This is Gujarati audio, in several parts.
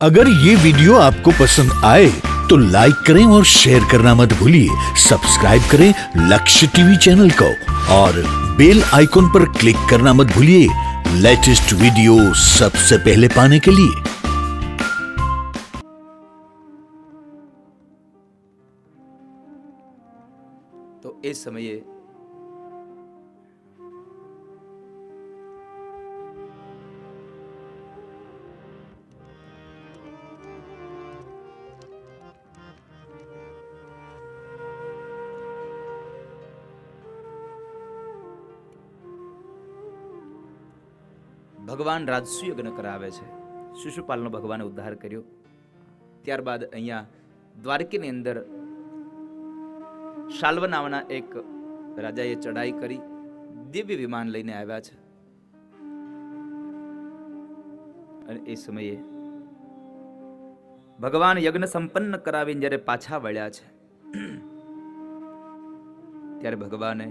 अगर ये वीडियो आपको पसंद आए तो लाइक करें और शेयर करना मत भूलिए। सब्सक्राइब करें लक्ष्य टीवी चैनल को और बेल आइकॉन पर क्लिक करना मत भूलिए लेटेस्ट वीडियो सबसे पहले पाने के लिए। तो इस समये ભગવાન રાજસુ યજ્ઞ કરાવે છે। શિશુપાલનો ભગવાને ઉદ્ધાર કર્યો। ત્યારબાદ અહીંયા દ્વારકાની અંદર શાલ્વ નામના એક રાજાએ ચડાઈ કરી દિવ્ય વિમાન લઈને આવ્યા છે અને એ સમયે ભગવાન યજ્ઞ સંપન્ન કરાવીને જ્યારે પાછા વળ્યા છે ત્યારે ભગવાને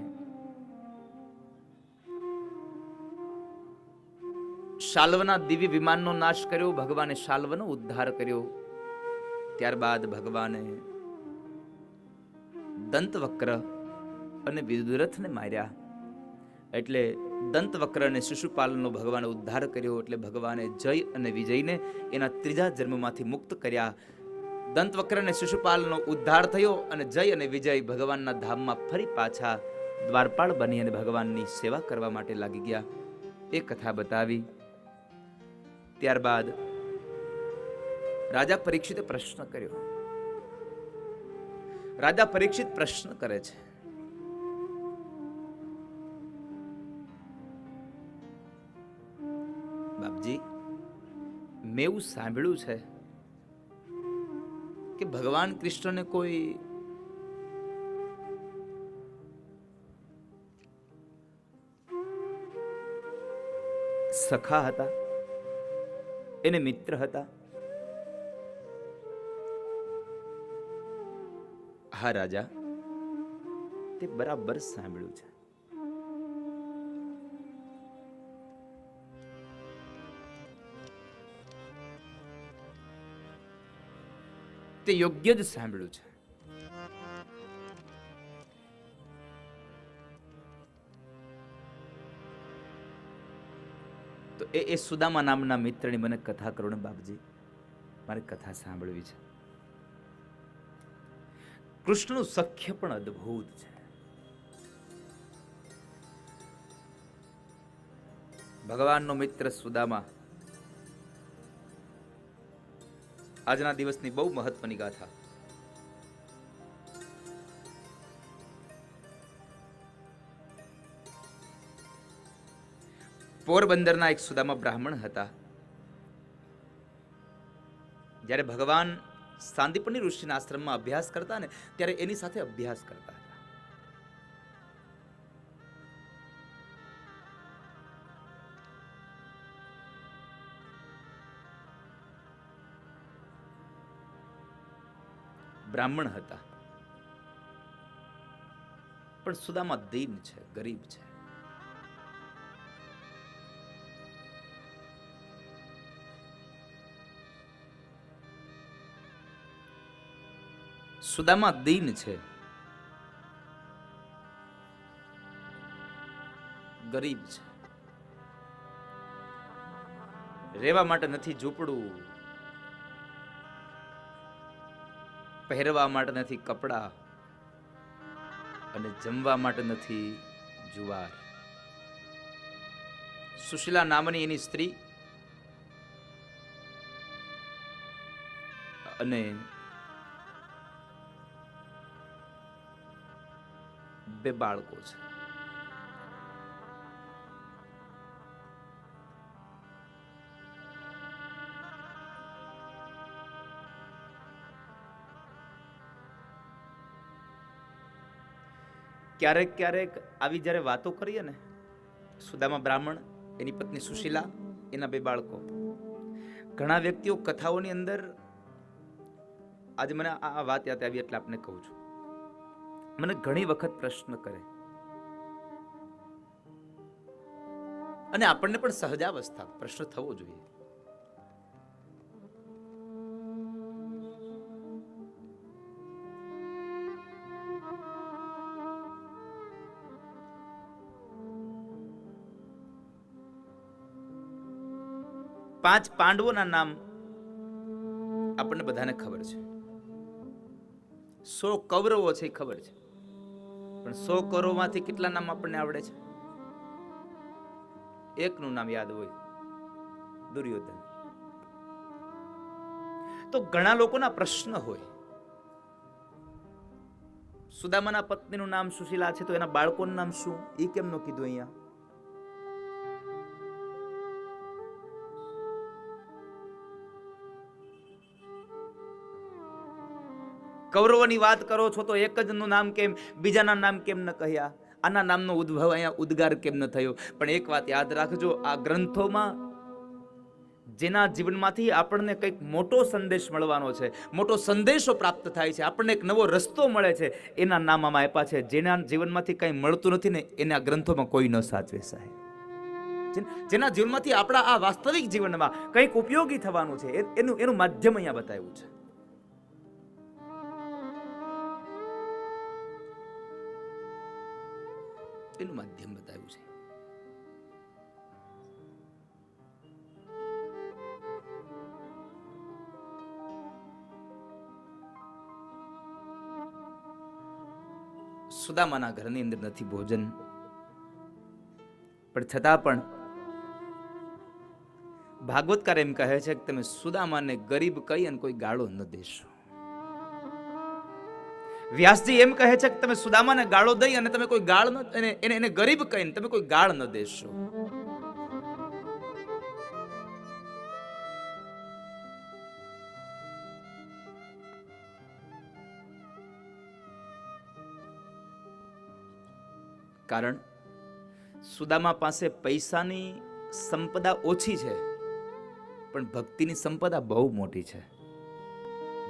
શાલ્વના દિવ્ય વિમાનનો નાશ કર્યો, ભગવાને શાલ્વનો ઉદ્ધાર કર્યો। ત્યારબાદ ભગવાને દંતવક્ર અને વિદુરથને માર્યા। એટલે દંતવક્ર અને શિશુપાલનો ભગવાને ઉદ્ધાર કર્યો। એટલે ભગવાને જય અને વિજયને એના ત્રીજા જન્મમાંથી મુક્ત કર્યા। દંતવક્ર અને શિશુપાલનો ઉદ્ધાર થયો અને જય અને વિજય ભગવાનના ધામમાં ફરી પાછા દ્વારપાળ બની અને ભગવાનની સેવા કરવા માટે લાગી ગયા। એ કથા બતાવી। ત્યારબાદ રાજા પરીક્ષિતે પ્રશ્ન કર્યો। રાજા પરીક્ષિત પ્રશ્ન કરે છે, બાપજી, મેં એવું સાંભળ્યું છે કે ભગવાન કૃષ્ણને કોઈ સખા હતા, એને મિત્ર હતા। હા રાજા, તે બરાબર સાંભળ્યું છે। તે યોગ્ય જ સાંભળ્યું છે। તો એ સુદામા નામના મિત્રની મને કથા કરો ને બાપજી, મારે કથા સાંભળવી છે। કૃષ્ણનું સખ્ય પણ અદ્ભુત છે। ભગવાનનો મિત્ર સુદામા આજના દિવસની બહુ મહત્વની ગાથા। પોરબંદરના એક સુદામા બ્રાહ્મણ હતા। જ્યારે ભગવાન સાંદીપની ઋષિના આશ્રમમાં અભ્યાસ કરતા ને ત્યારે એની સાથે અભ્યાસ કરતા હતા। બ્રાહ્મણ હતા પણ સુદામા દીન છે, ગરીબ છે। સુદામા દીન છે, ગરીબ છે। રહેવા માટે નથી ઝૂંપડું, પહેરવા માટે નથી કપડા અને જમવા માટે નથી જુવાર। સુશીલા નામની એની સ્ત્રી અને બે બાળકો છે। ક્યારેક ક્યારેક આવી જ્યારે વાતો કરીએ ને, સુદામા બ્રાહ્મણ, એની પત્ની સુશીલા, એના બે બાળકો, ઘણા વ્યક્તિઓ કથાઓની અંદર, આજે મને આ વાત યાદ આવી એટલે આપને કહું છું, મને ઘણી વખત પ્રશ્ન કરે અને આપણને પણ સહજાવસ્થા પ્રશ્ન થવો જોઈએ। 5 પાંડવોના નામ આપણને બધાને ખબર છે. 100 કૌરવો છે ખબર છે, પણ 100 કૌરવોમાંથી કેટલા નામ આપણને આવડે છે? એકનું નામ યાદ હોય, દુર્યોધન. તો ઘણા લોકોના પ્રશ્ન હોય, સુદામાના પત્નીનું નામ સુશીલા છે તો એના બાળકોનું નામ શું, એ કેમ ન કીધું અહીંયા? કૌરવોની વાત કરો છો તો એક જ નું નામ કેમ, બીજાના નામ કેમ ન કહ્યા? આના નામનો ઉદ્ભવ અહીંયા ઉદ્ગાર કેમ ન થયો? પણ એક વાત યાદ રાખજો, આ ગ્રંથોમાં જેના જીવનમાંથી આપણને કંઈક મોટો સંદેશ મળવાનો છે, મોટો સંદેશો પ્રાપ્ત થાય છે, આપણને એક નવો રસ્તો મળે છે, એના નામ આમાં આપ્યા છે. જેના જીવનમાંથી કંઈ મળતું નથી ને એના ગ્રંથોમાં કોઈ ન સાચવે સાહેબ. જેના જીવનમાંથી આપણા આ વાસ્તવિક જીવનમાં કંઈક ઉપયોગી થવાનું છે, એનું માધ્યમ અહીંયા બતાવ્યું છે. એનું માધ્યમ બતાવ્યું છે. સુદામાના ઘરની અંદર નથી ભોજન, પણ છતાં પણ ભાગવતકાર એમ કહે છે કે તમે સુદામાને ગરીબ કહી અને કોઈ ગાળો ન દેશો. વ્યાસજી એમ કહે છે કે તમે સુદામાને ગાળો દઈ અને તમે કોઈ ગાળ એને ગરીબ કહીને તમે કોઈ ગાળ ન દેશો. કારણ સુદામા પાસે પૈસાની સંપદા ઓછી છે, પણ ભક્તિની સંપદા બહુ મોટી છે.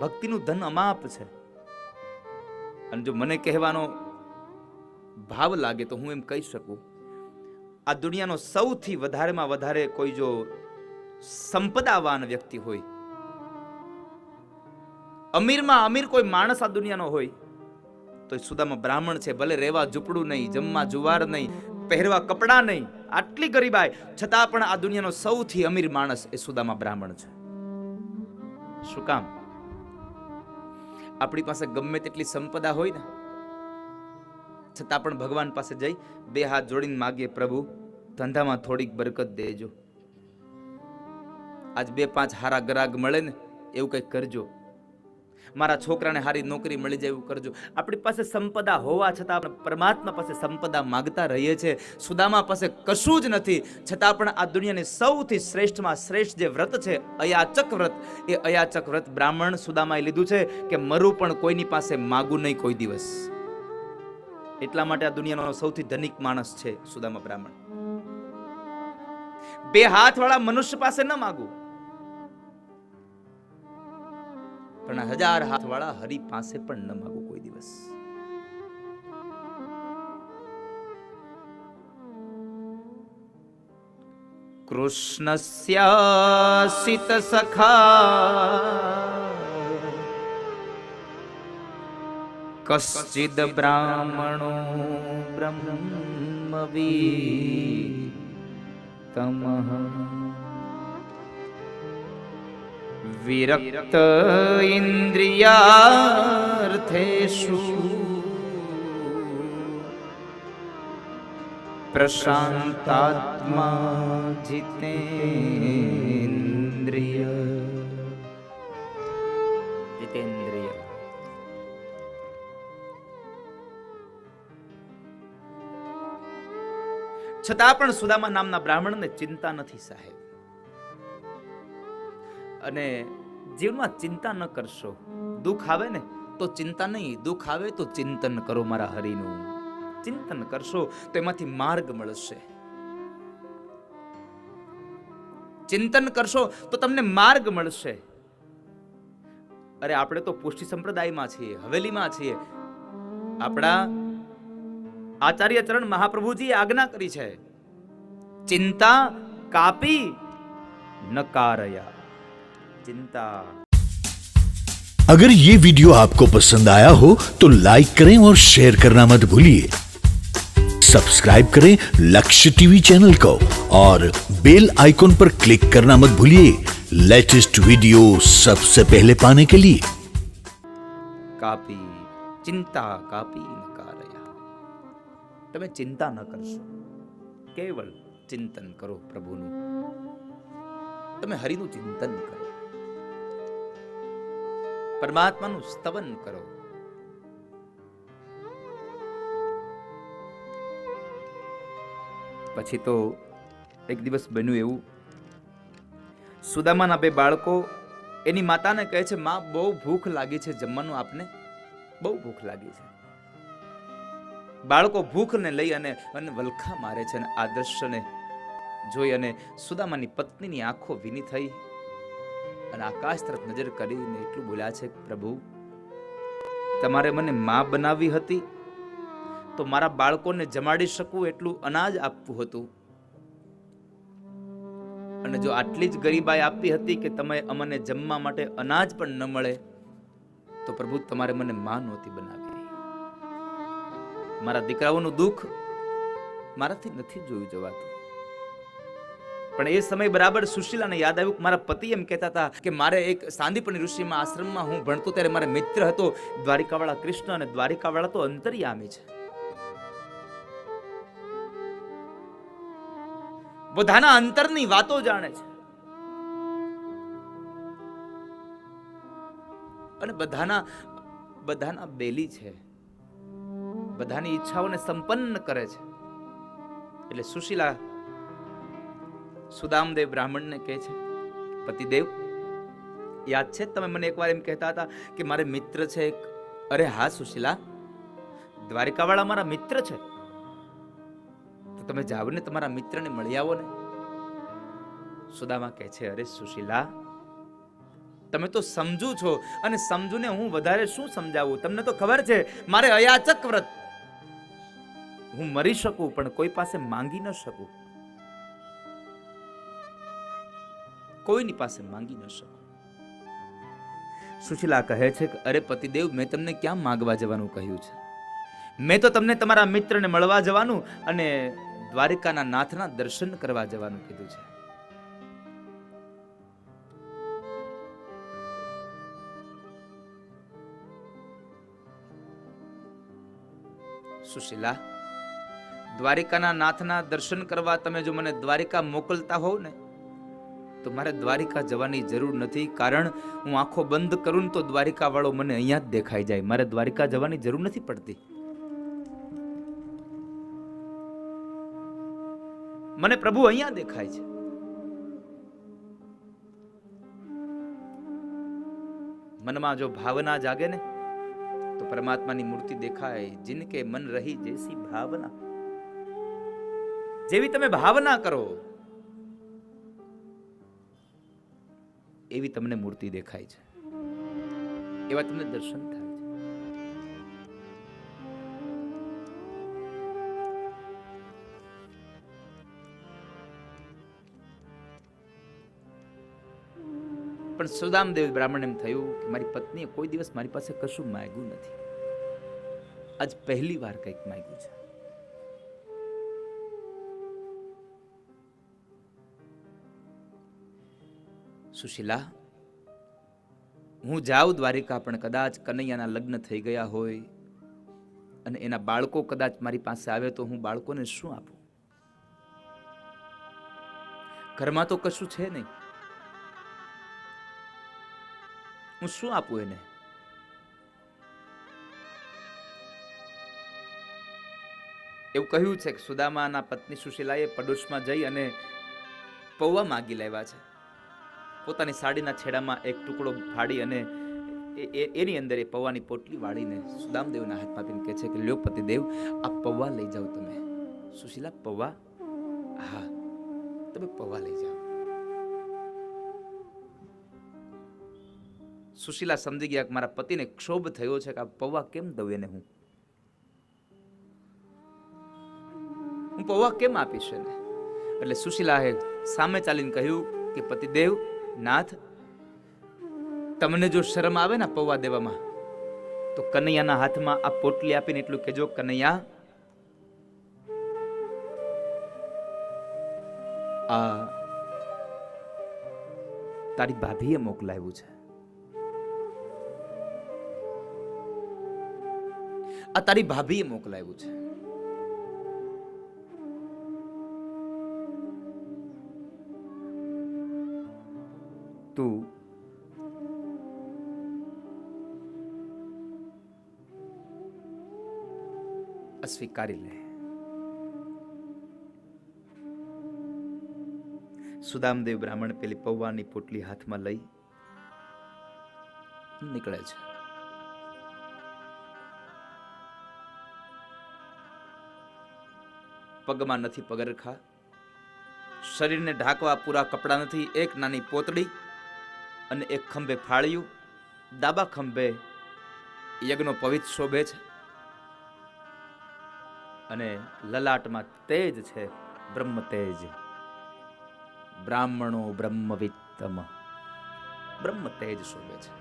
ભક્તિનું ધન અમાપ છે. અને જો મને કહેવાનો ભાવ લાગે તો હું એમ કહી શકું, આ દુનિયાનો સૌથી વધારેમાં વધારે કોઈ જો સંપદાવાન વ્યક્તિ હોય, અમીરમાં અમીર કોઈ માણસ આ દુનિયાનો હોય તો સુદામા બ્રાહ્મણ છે. ભલે રહેવા ઝૂંપડું નહીં, જમવા જુવાર નહીં, પહેરવા કપડા નહીં, આટલી ગરીબાઈ છતાં પણ આ દુનિયાનો સૌથી અમીર માણસ એ સુદામા બ્રાહ્મણ છે. શું કામ? આપણી પાસે ગમે તેટલી સંપદા હોય ને, છતાં પણ ભગવાન પાસે જઈ 2 હાથ જોડીને માગીએ, પ્રભુ ધંધામાં થોડીક બરકત દેજો, આજ 2-5 હારા ગ્રાહક મળે ને એવું કંઈક કરજો, મારા છોકરાને હારી નોકરી મળી જાય એવું કરજો. આપણી પાસે સંપદા હોવા છતાં આપણે પરમાત્મા પાસે સંપદા માંગતા રહીએ છીએ. સુદામા પાસે કશું જ નથી, છતાં પણ આ દુનિયાની સૌથી શ્રેષ્ઠમાં શ્રેષ્ઠ જે વ્રત છે અયાચક વ્રત, એ અયાચક વ્રત બ્રાહ્મણ સુદામાએ લીધું છે કે મરું પણ કોઈની પાસે માગું નહીં કોઈ દિવસ. એટલા માટે આ દુનિયાનો સૌથી ધનિક માણસ છે સુદામા બ્રાહ્મણ. 2 હાથ વાળા મનુષ્ય પાસે ન માગું, પણ 1000 હાથ વાળા હરિ પાસે પણ ન માગું કોઈ દિવસ. કૃષ્ણસ્યાસિત સખા કશ્ચિદ બ્રાહ્મણો બ્રહ્મવિતમઃ વિરક્ત ઇન્દ્રિયાર્થેષુ પ્રશાંતાત્મા જીતેન્દ્રિય. જીતેન્દ્રિય છતાં પણ સુદામા નામના બ્રાહ્મણને ચિંતા નથી સાહેબ. અને જીવનમાં ચિંતા ન કરશો. દુઃખ આવે ને તો ચિંતા નહીં, દુઃખ આવે તો ચિંતન કરો મારા હરિનું. ચિંતન કરશો તો એમાંથી માર્ગ મળશે. ચિંતન કરશો તો તમને માર્ગ મળશે. અરે આપણે તો પુષ્ટિ સંપ્રદાયમાં છીએ, હવેલીમાં છીએ. આપણા આચાર્ય ચરણ મહાપ્રભુજીએ આજ્ઞા કરી છે, ચિંતા કાપી નકારયા. चिंता। अगर ये वीडियो आपको पसंद आया हो तो लाइक करें और शेयर करना मत भूलिए। सब्सक्राइब करें लक्ष्य टीवी चैनल को और बेल आइकॉन पर क्लिक करना मत भूलिए लेटेस्ट वीडियो सबसे पहले पाने के लिए। કાપી ચિંતા કાપી નકારયા. તમે ચિંતા ન કરશો, કેવળ ચિંતન કરો પ્રભુનું. તમે હરિનું ચિંતન કરો, પરમાત્માનું સ્તવન કરો. પછી તો એક દિવસ બન્યું એવું, સુદામાના બે બાળકો એની માતાને કહે છે, માં બહુ ભૂખ લાગી છે, જમવાનું આપને, બહુ ભૂખ લાગી છે. બાળકો ભૂખને લઈ અને વલખા મારે છે. અને આ દ્રશ્યને જોઈ અને સુદામાની પત્નીની આંખો ભીની થઈ અને આકાશ તરફ નજર કરીને એટલું બોલ્યા છે, પ્રભુ તમારે મને માં બનાવી હતી તો મારા બાળકોને જમાડી શકું એટલું અનાજ આપવું હતું, અને જો આટલી જ ગરીબાઈ આપી હતી કે તમે અમને જમવા માટે અનાજ પણ ન મળે તો પ્રભુ તમારે મને માં નહોતી બનાવી. મારા દીકરાઓનું દુઃખ મારાથી નથી જોયું જવાતું. પણ એ સમય બરાબર સુશીલાને યાદ આવ્યું કે મારા પતિ એમ કહેતા હતા કે મારે એક સાંદીપની ઋષિમાં આશ્રમમાં હું ભણતો ત્યારે મારે મિત્ર હતો દ્વારિકાવાળા કૃષ્ણ, અને દ્વારિકાવાળા તો અંતર્યામી છે, બધાના અંતરની વાતો જાણે છે, અને બધાના બેલી છે, બધાની ઈચ્છાઓને સંપન્ન કરે છે. એટલે સુશીલા સુદામદેવ બ્રાહ્મણને કહે છે, પતિદેવ યાદ છે તમે મને એકવાર એમ કહેતા હતા કે મારે મિત્ર છે એક? અરે હા સુશીલા, દ્વારિકાવાળા મારા મિત્ર છે, તો તમે જાઓ ને તમારા મિત્રને મળી આવો ને. સુદામા કહે છે, અરે સુશીલા તમે તો સમજુ છો, અને સમજુને હું વધારે શું સમજાવું? તમને તો ખબર છે મારે અયાચક વ્રત, હું મરી શકું પણ કોઈ પાસે માંગી ન શકું, કોઈની પાસે માંગી ન શકું. સુશીલા કહે છે કે અરે પતિદેવ, મેં તમને ક્યાં માંગવા જવાનું કહ્યું છે? મેં તો તમને તમારા મિત્રને મળવા જવાનું અને દ્વારિકાના નાથના દર્શન કરવા જવાનું કીધું છે. સુશીલા, દ્વારિકાના નાથના દર્શન કરવા તમે જો મને દ્વારિકા મોકલતા હોવ ને તો મારે દ્વારિકા જવાની જરૂર નથી, કારણ હું આંખો બંધ કરું ને તો દ્વારિકા વાળો મને અહીંયા જ દેખાઈ જાય. મારે દ્વારિકા જવાની જરૂર નથી પડતી. મને પ્રભુ અહીંયા દેખાય છે. મનમાં જો ભાવના જાગે ને તો પરમાત્માની મૂર્તિ દેખાય. જિનકે મન રહી જૈસી ભાવના, જેવી તમે ભાવના કરો એવી તમને મૂર્તિ દેખાય છે, એવા તમને દર્શન થાય છે. પણ સુદામદેવ બ્રાહ્મણ એમ થયું કે મારી પત્નીએ કોઈ દિવસ મારી પાસે કશું માંગ્યું નથી, આજ પહેલી વાર કંઈક માંગ્યું છે. સુશીલા, હું જાઉં દ્વારિકા પણ કદાચ કનૈયાના લગ્ન થઈ ગયા હોય અને એના બાળકો કદાચ મારી પાસે આવે તો હું બાળકોને શું આપું? ઘરમાં તો કશું છે નહીં, હું શું આપું એને? એવું કહ્યું છે કે સુદામાના પત્ની સુશીલાએ પડોશમાં જઈ અને પૌવા માગી લાવ્યા છે. પોતાની સાડીના છેડામાં એક ટુકડો ફાડી અને એની અંદર એ પૌવાની પોટલી વાળીને સુદામદેવના હાથમાં આપીને કહે છે કે લ્યો પતિદેવ, આ પૌવા લઈ જાઓ તમે. સુશીલા, પૌવા? હા, તમે પૌવા લઈ જાઓ. સુશીલા સમજી ગયા કે મારા પતિને ક્ષોભ થયો છે કે આ પૌવા કેમ દઉં એને, હું પૌવા કેમ આપીશ એને? એટલે સુશીલાએ સામે ચાલીને કહ્યું કે પતિદેવ, નાથ, તમને જો શરમ આવે ને પૌવા દેવામાં તો કનૈયાના હાથમાં આ પોટલી આપીને એટલું કહેજો, કનૈયા આ તારી ભાભીએ મોકલાવ્યું છે, આ તારી ભાભીએ મોકલાવ્યું છે. તું સ્વીકારી લે. સુદામદેવ બ્રાહ્મણ પેલી પૌવાની પોટલી હાથમાં લઈ નીકળે છે. પગમાં નથી પગરખા, શરીરને ઢાંકવા પૂરા કપડા નથી, એક નાની પોતડી અને એક ખંભે ફાળ્યું. ડાબા ખંભે યજ્ઞનો પવિત્ર શોભે છે અને લલાટમાં તેજ છે, બ્રહ્મ તેજ. બ્રાહ્મણો બ્રહ્મવિત્તમ, બ્રહ્મ તેજ શોભે છે.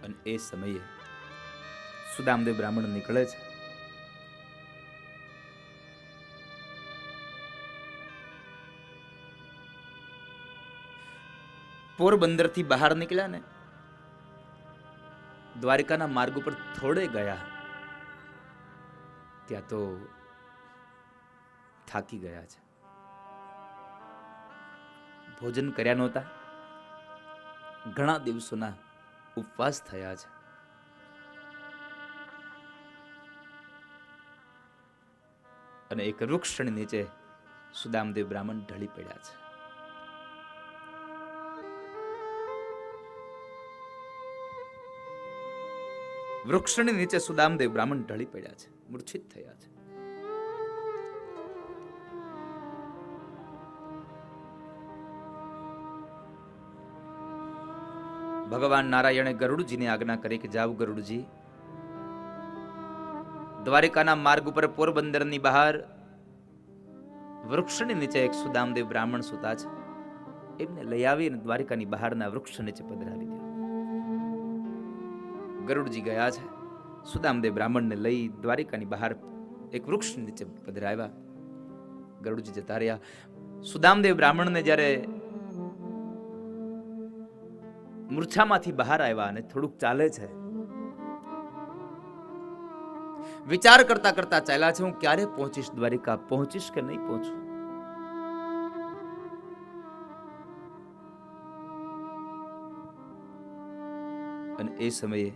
અને એ સમયે સુદામદેવ બ્રાહ્મણ નીકળે છે. પોરબંદર થી બહાર નીકળ્યા ને, દ્વારિકાના માર્ગ ઉપર થોડે ગયા ત્યાં તો થાકી ગયા છે. ભોજન કર્યા નહોતા, ઘણા દિવસોના ઉપવાસ થયા છે. અને એક વૃક્ષની નીચે સુદામદેવ બ્રાહ્મણ ઢળી પડ્યા છે. વૃક્ષની નીચે સુદામદેવ બ્રાહ્મણ ઢળી પડ્યા છે, મૂર્છિત થયા છે. ભગવાન નારાયણે ગરુડજીને આજ્ઞા કરી કે જાવ ગરુડજી, દ્વારિકાના માર્ગ ઉપર પોરબંદરની બહાર વૃક્ષની નીચે એક સુદામદેવ બ્રાહ્મણ સૂતા છે, એમને લઈ આવીને દ્વારિકાની બહારના વૃક્ષ નીચે પધરાવી દો. ગરુડજી ગયા છે, સુદામદેવ બ્રાહ્મણને લઈ દ્વારિકાની બહાર એક વૃક્ષ નીચે પધરાવ્યા. ગરુડજી જતા રહ્યા. સુદામદેવ બ્રાહ્મણને જ્યારે મૂર્છામાંથી બહાર આવ્યા અને થોડુંક ચાલે છે, વિચાર કરતા કરતા ચાલ્યા છે, હું ક્યારે પહોંચીશ દ્વારિકા, પહોંચીશ કે નહીં પહોંચું. અને એ સમયે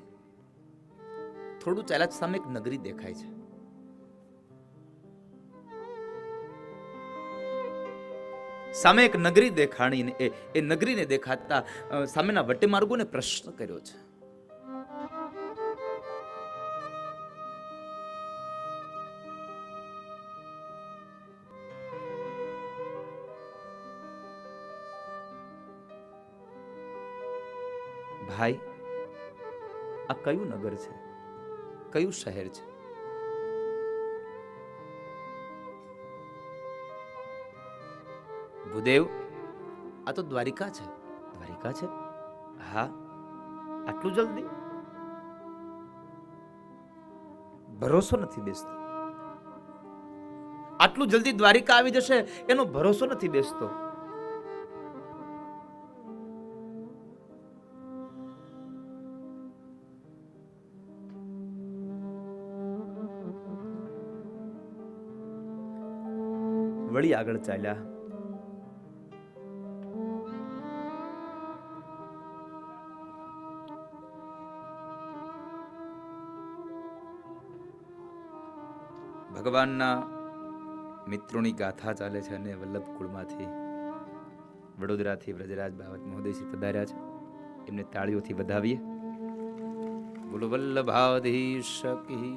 થોડું ચાલ્યા સામે એક નગરી દેખાય છે. સામે એક નગરી દેખાણી, એ નગરીને દેખાતા સામેના વટે માર્ગોને પ્રશ્ન કર્યો છે. ભાઈ, આ કયું નગર છે, કયું શહેર છે? ભૂદેવ, આ તો દ્વારિકા છે. દ્વારિકા છે? હા. આટલું જલ્દી? ભરોસો નથી બેસતો. આટલું જલ્દી દ્વારિકા આવી જશે એનો ભરોસો નથી બેસતો. વળી આગળ ચાલ્યા. ભગવાનના મિત્રોની ગાથા ચાલે છે અને વલ્લભ કુળમાંથી વડોદરાથી વ્રજરાજ બાવત મહોદયજી પધાર્યા છે, એમને તાળીઓથી વધાવીએ. બોલો વલ્લભાધીશ કી.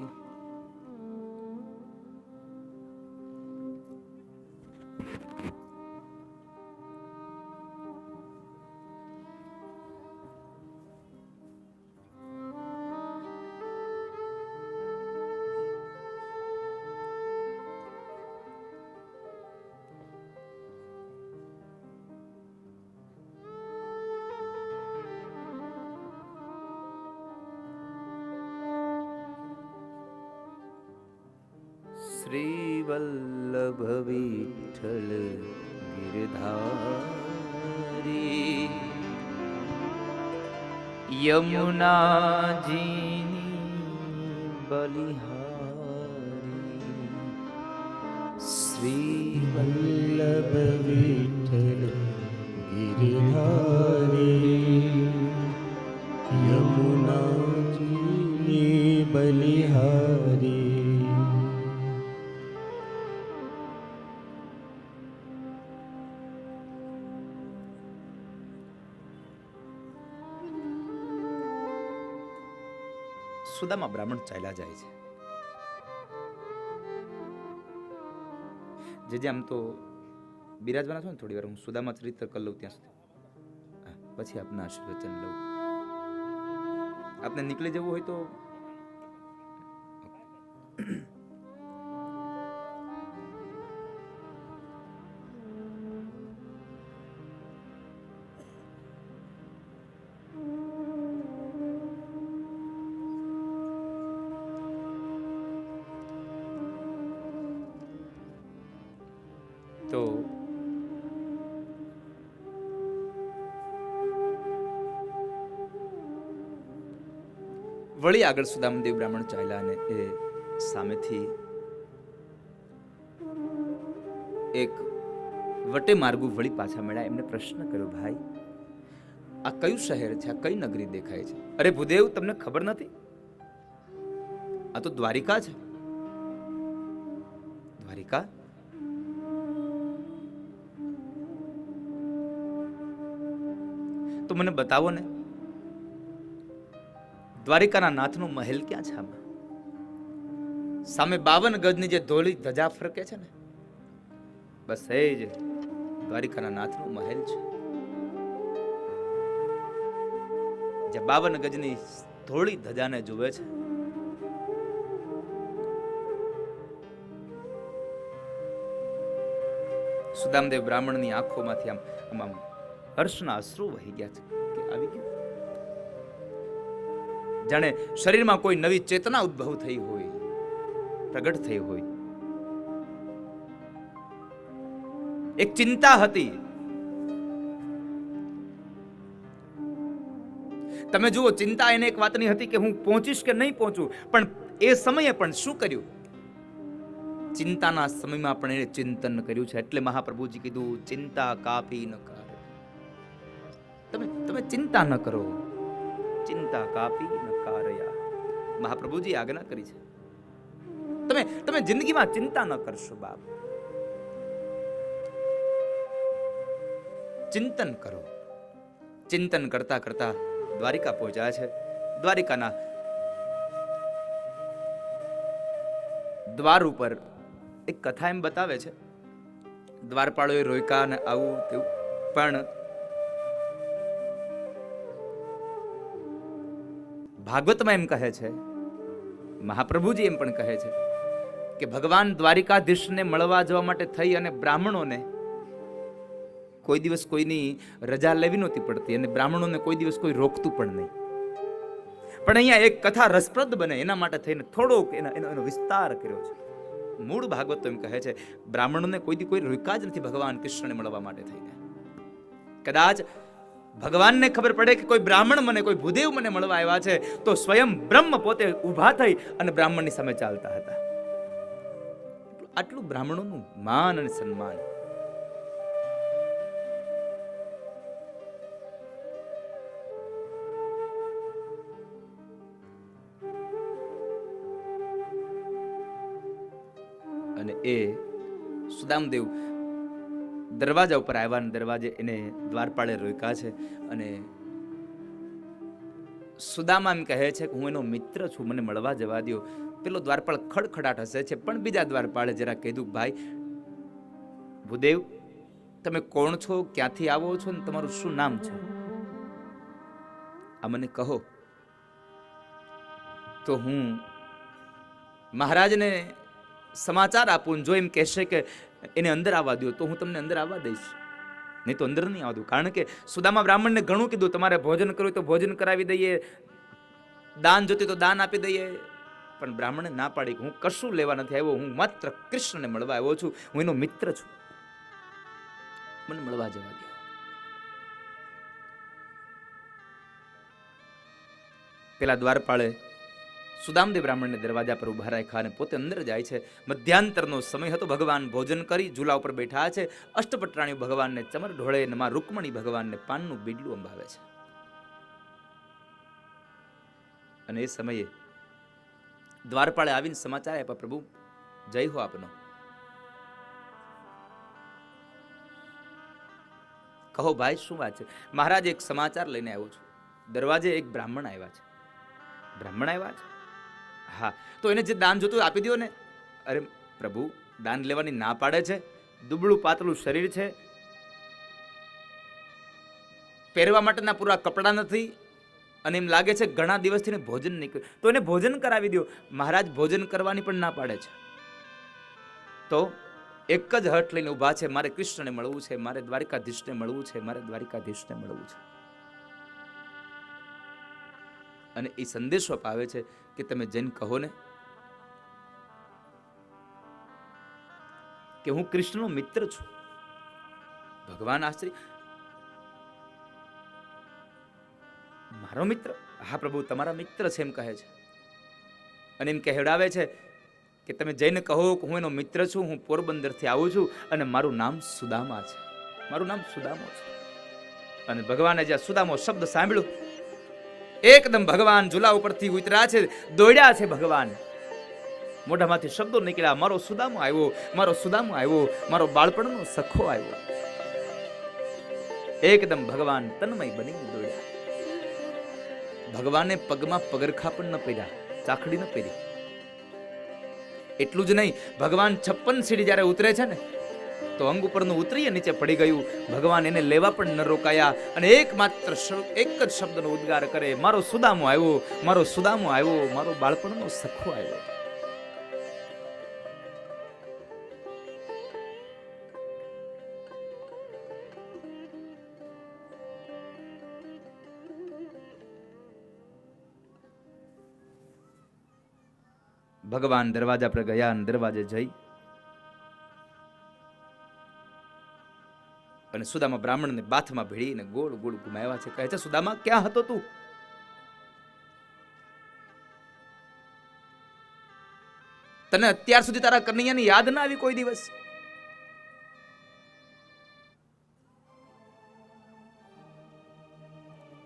શ્રી વલ્લભ વિઠ્ઠલ ગિરધારી યમુનાજીની બલિહારી શ્રી વલ્લભ વિઠ્ઠલ ગિરધારી યમુનાજીની બલિહારી. સુદામા બ્રાહ્મણ ચાલ્યા જાય છે. જે આમ તો બિરાજવાના છો ને, થોડી વાર હું સુદામા ચરિત્ર કરી લઉં ત્યાં સુધી, પછી આપના આશીર્વચન લઉં. આપને નીકળી જવું હોય તો વળી આગળ સુદામદેવ બ્રાહ્મણ ચાલ્યા અને એ સામેથી એક વટે માર્ગુ વળી પાછા મળ્યા. એમને પ્રશ્ન કર્યો, ભાઈ આ કયું શહેર છે, આ કઈ નગરી દેખાય છે? અરે ભૂદેવ, તમને ખબર નથી? આ તો દ્વારિકા છે. દ્વારિકા? તો મને બતાવો ને, દ્વારિકાના નાથનો મહેલ ક્યાં છે? આમાં સામે 52 ગજની જે ધોળી ધજા ફરકે છે ને, બસ એ જ દ્વારિકાના નાથનો મહેલ છે. જે 52 ગજની ધોળી ધજાને જુએ છે, સુદામદેવ બ્રાહ્મણની આંખોમાંથી આમ હર્ષના અશ્રુ વહી ગયા છે કે આવી ગયું. જાણે શરીરમાં કોઈ નવી ચેતના ઉદ્ભવ થઈ હોય, પ્રગટ થઈ હોય. એક ચિંતા હતી. તમે જુઓ, ચિંતા એને એક વાતની હતી કે હું પહોંચીશ કે નહીં પહોંચું, પણ એ સમયે પણ શું કર્યું? ચિંતાના સમયમાં પણ એને ચિંતન કર્યું છે. એટલે મહાપ્રભુજી કીધું, ચિંતા કાપી ન કરે. તમે ચિંતા ન કરો, ચિંતા કાપી ન કારયા. મહાપ્રભુજી આજ્ઞા કરી છે. તમે જિંદગીમાં ચિંતા ન કરશો બાપ. ચિંતન કરો. ચિંતન કરતા કરતા દ્વારિકા પહોંચ્યા છે. દ્વારિકાના દ્વાર ઉપર એક કથા એમ બતાવે છે, દ્વારપાળોએ રોક્યા ને આવું તેવું, પણ ભાગવતમાં એમ કહે છે, મહાપ્રભુજી એમ પણ કહે છે કે ભગવાન દ્વારિકાધીશને મળવા જવા માટે થઈ અને બ્રાહ્મણોને કોઈ દિવસ કોઈની રજા લેવી નહોતી પડતી અને બ્રાહ્મણોને કોઈ દિવસ કોઈ રોકતું પણ નહીં. પણ અહીંયા એક કથા રસપ્રદ બને એના માટે થઈને થોડોક એનો વિસ્તાર કર્યો છે. મૂળ ભાગવત તો એમ કહે છે, બ્રાહ્મણોને કોઈ રોક્યા જ નથી ભગવાન કૃષ્ણને મળવા માટે થઈને. કદાચ ભગવાનને ખબર પડે કે કોઈ બ્રાહ્મણ મને, કોઈ ભૂદેવ મને મળવા આવ્યા છે, તો સ્વયં બ્રહ્મ પોતે ઊભા થઈ અને બ્રાહ્મણની સામે ચાલતા હતા. આટલું બ્રાહ્મણોનું માન અને સન્માન. અને એ સુદામદેવ દરવાજા ઉપર આવ્યા અને દરવાજે એને દ્વારપાળે રોક્યા છે. અને સુદામા એમ કહે છે કે હું એનો મિત્ર છું, મને મળવા જવા દો. પેલો દ્વારપાળ ખડખડાટ હસે છે, પણ બીજા દ્વારપાળે જરા કીધું, ભાઈ ભૂદેવ, તમે કોણ છો, ક્યાંથી આવો છો ને તમારું શું નામ છે? આ મને કહો તો હું મહારાજને સમાચાર આપું. જો એમ કહેશે કે એને અંદર આવવા દો તો હું તમને અંદર આવવા દઈશ, નહીં તો અંદર નહીં આવવા દઉં. કારણ કે સુદામા બ્રાહ્મણને ઘણું કીધું, તમારે ભોજન કરવું તો ભોજન કરાવી દઈએ, દાન જોતી તો દાન આપી દઈએ, પણ બ્રાહ્મણે ના પાડી કે હું કશું લેવા નથી આવ્યો, હું માત્ર કૃષ્ણને મળવા આવ્યો છું, હું એનો મિત્ર છું, મને મળવા જવા દો. પેલા દ્વારપાળે સુદામદેવ બ્રાહ્મણને દરવાજા પર ઉભા રાખ્યા અને પોતે અંદર જાય છે. મધ્યાંતરનો સમય હતો. ભગવાન ભોજન કરી ઝૂલા ઉપર બેઠા છે. અષ્ટપટરાણીઓ ભગવાનને ચમર ઢોળે અને માં રૂકમણી ભગવાનને પાનનું બીડલું અંબાવે છે. અને એ સમયે દ્વારપાળે આવીને સમાચાર આપ્યા, પ્રભુ જય હો આપનો. કહો ભાઈ શું વાત છે? મહારાજ એક સમાચાર લઈને આવ્યો છું. દરવાજે એક બ્રાહ્મણ આવ્યા છે. બ્રાહ્મણ આવ્યા છે? હા, તો એને જે દાન જોતું આપી દો ને. અરે પ્રભુ, દાન લેવાની ના પાડે છે. દુબળું પાતળું શરીર છે, પહેરવા માટેના પૂરા કપડા નથી, અને એમ લાગે છે ઘણા દિવસથી ભોજન નહીં કર્યું, તો એને ભોજન કરાવી દો. મહારાજ ભોજન કરવાની પણ ના પાડે છે. તો એક જ હઠ લઈને ઉભા છે, મારે કૃષ્ણને મળવું છે, મારે દ્વારિકાધીશને મળવું છે, મારે દ્વારિકાધીશને મળવું છે. અને એ સંદેશો અપાવે છે કે તમે જઈને કહો ને કે હું કૃષ્ણનો મિત્ર છું. ભગવાન આશ્ચર્ય, મારો મિત્ર? હા પ્રભુ, તમારા મિત્ર છે એમ કહે છે. અને એમ કહેવડાવે છે કે તમે જઈને કહો કે હું એનો મિત્ર છું, હું પોરબંદરથી આવું છું અને મારું નામ સુદામા છે, મારું નામ સુદામો છે. અને ભગવાને જ્યાં સુદામો શબ્દ સાંભળ્યો, એકદમ ભગવાન ઝૂલા ઉપરથી ઉતર્યા છે, દોડ્યા છે ભગવાન. મોઢામાંથી શબ્દો નીકળ્યા, મારો સુદામો આવ્યો, મારો સુદામો આવ્યો, મારો બાળપણનો સખો આવ્યો. એકદમ ભગવાન તન્મય બનીને દોડ્યા. ભગવાને પગમાં પગરખા પણ ન પહેર્યા, ચાખડી ન પહેરી. એટલું જ નહીં, ભગવાન 56 સીડી જ્યારે ઉતરે છે ને, તો અંગ ઉપરનું ઉતરી નીચે પડી ગયું. ભગવાન એને લેવા પણ ન રોકાયા અને એક જ શબ્દનો ઉદ્ગાર કરે, મારો સુદામો આવ્યો, મારો સુદામો આવ્યો, મારો બાળપણનો સખો આવ્યો. ભગવાન દરવાજા પર ગયા અને દરવાજે જઈ અને સુદામા બ્રાહ્મણને બાથમાં ભેળીને ગોળ ગોળ ઘુમાવ્યા છે. કહે છે, સુદામા ક્યાં હતો તું? તને અત્યાર સુધી તારા કનૈયાની યાદ ના આવી કોઈ દિવસ?